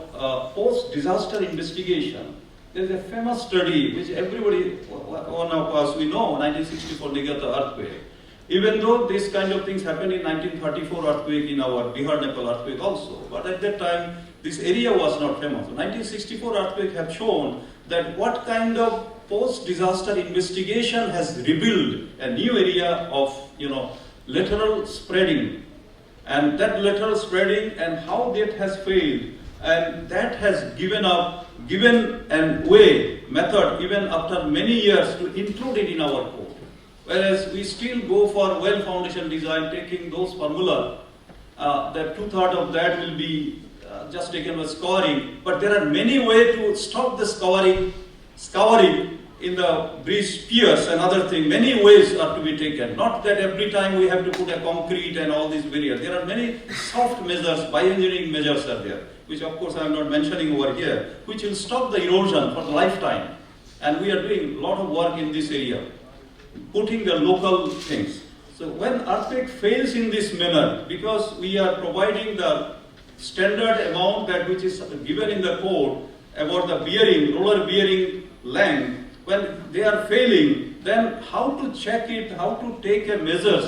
Speaker 8: post-disaster investigation? There is a famous study which everybody, one of us, we know, 1964 Niigata earthquake. Even though this kind of things happened in 1934 earthquake in our Bihar Nepal earthquake also, but at that time this area was not famous. 1964 earthquake have shown that what kind of post-disaster investigation has revealed a new area of lateral spreading, and that lateral spreading and how that has failed, and that has given an way method even after many years to include it in our code. Whereas we still go for well foundation design, taking those formula, that 2/3 of that will be just taken as scouring, but there are many ways to stop the scouring in the bridge piers and other things. Many ways are to be taken. Not that every time we have to put a concrete and all these barriers. There are many soft measures, bioengineering measures are there, which of course I am not mentioning over here, which will stop the erosion for the lifetime. And we are doing a lot of work in this area, putting the local things. So when earthquake fails in this manner, because we are providing the standard amount that which is given in the code about the bearing, roller bearing length, when they are failing, then how to check it, how to take a measures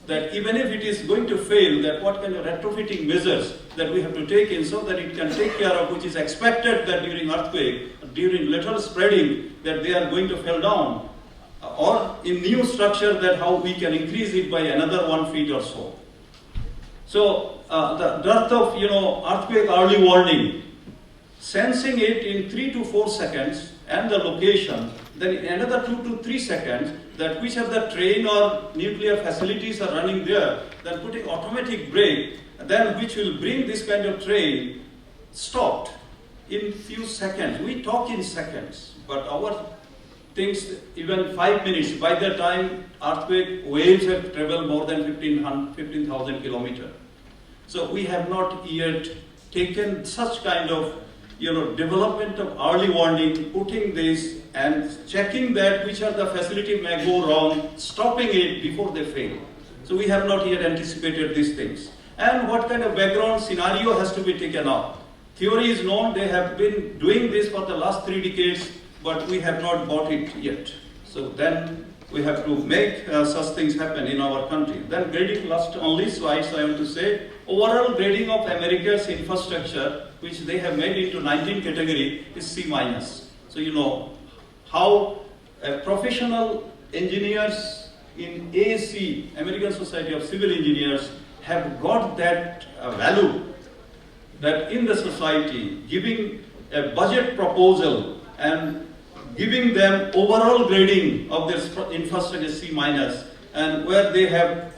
Speaker 8: that even if it is going to fail, that what kind of retrofitting measures that we have to take in so that it can take care of, which is expected that during earthquake, during lateral spreading, that they are going to fall down, or in new structure that how we can increase it by another 1 feet or so. So the dearth of earthquake early warning, sensing it in 3 to 4 seconds and the location, then in another 2 to 3 seconds, that which of the train or nuclear facilities are running there, then putting automatic brake, then which will bring this kind of train stopped in few seconds. We talk in seconds, but our things even 5 minutes. By the time earthquake waves have traveled more than 15,000 kilometers. So we have not yet taken such kind of development of early warning, putting this and checking that which are the facility may go wrong, stopping it before they fail. So we have not yet anticipated these things. And what kind of background scenario has to be taken up. Theory is known, they have been doing this for the last 3 decades, but we have not bought it yet. So then we have to make such things happen in our country. Then grading last only slides I want to say, overall grading of America's infrastructure, which they have made into 19 category, is C minus. So you know how professional engineers in ASC, American Society of Civil Engineers, have got that value that in the society, giving a budget proposal and giving them overall grading of their infrastructure C minus, and where they have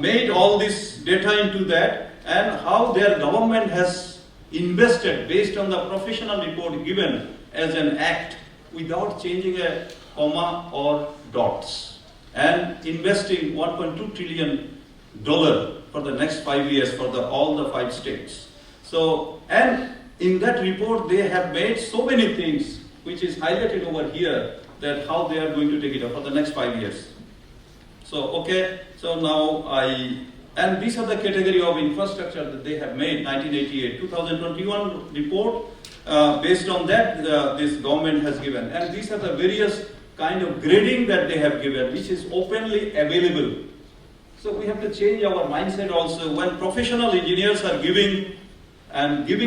Speaker 8: made all this data into that, and how their government has invested based on the professional report given as an act without changing a comma or dots, and investing $1.2 trillion for the next 5 years for all the 5 states. So, and in that report they have made so many things which is highlighted over here, that how they are going to take it up for the next 5 years. So, okay, so now and these are the category of infrastructure that they have made, 1988. 2021 report, based on that, this government has given. And these are the various kind of grading that they have given, which is openly available. So we have to change our mindset also. When professional engineers are giving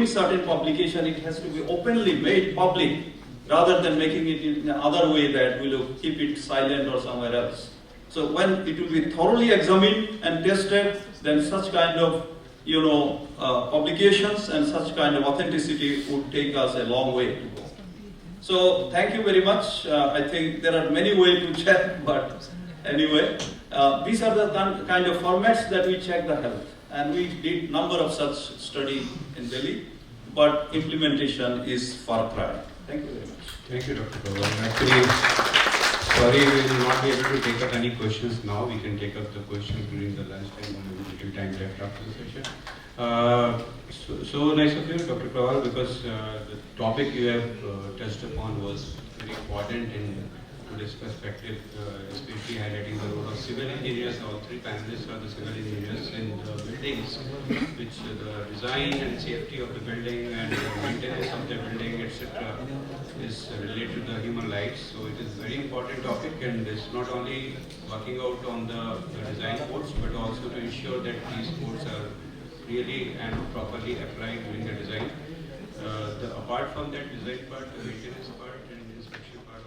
Speaker 8: certain publication, it has to be openly made public, rather than making it in another way that we will keep it silent or somewhere else. So when it will be thoroughly examined and tested, then such kind of publications and such kind of authenticity would take us a long way to go. So thank you very much. I think there are many ways to check, but anyway, these are the kind of formats that we check the health. And we did number of such study in Delhi, but implementation is far cry. Thank you very much.
Speaker 4: Thank you, Dr. Pawar. Actually, sorry, we will not be able to take up any questions now. We can take up the questions during the lunch time when we have little time left after the session. So nice of you, Dr. Pawar, because the topic you have touched upon was very important in today's perspective, especially highlighting the role of civil engineers. All 3 panelists are the civil engineers in the buildings, which the design and safety of the building and the maintenance of the building, etc., is related to the human lives. So it is a very important topic, and it's not only working out on the design codes, but also to ensure that these codes are really and properly applied during the design. Apart from that design part, the maintenance part and inspection part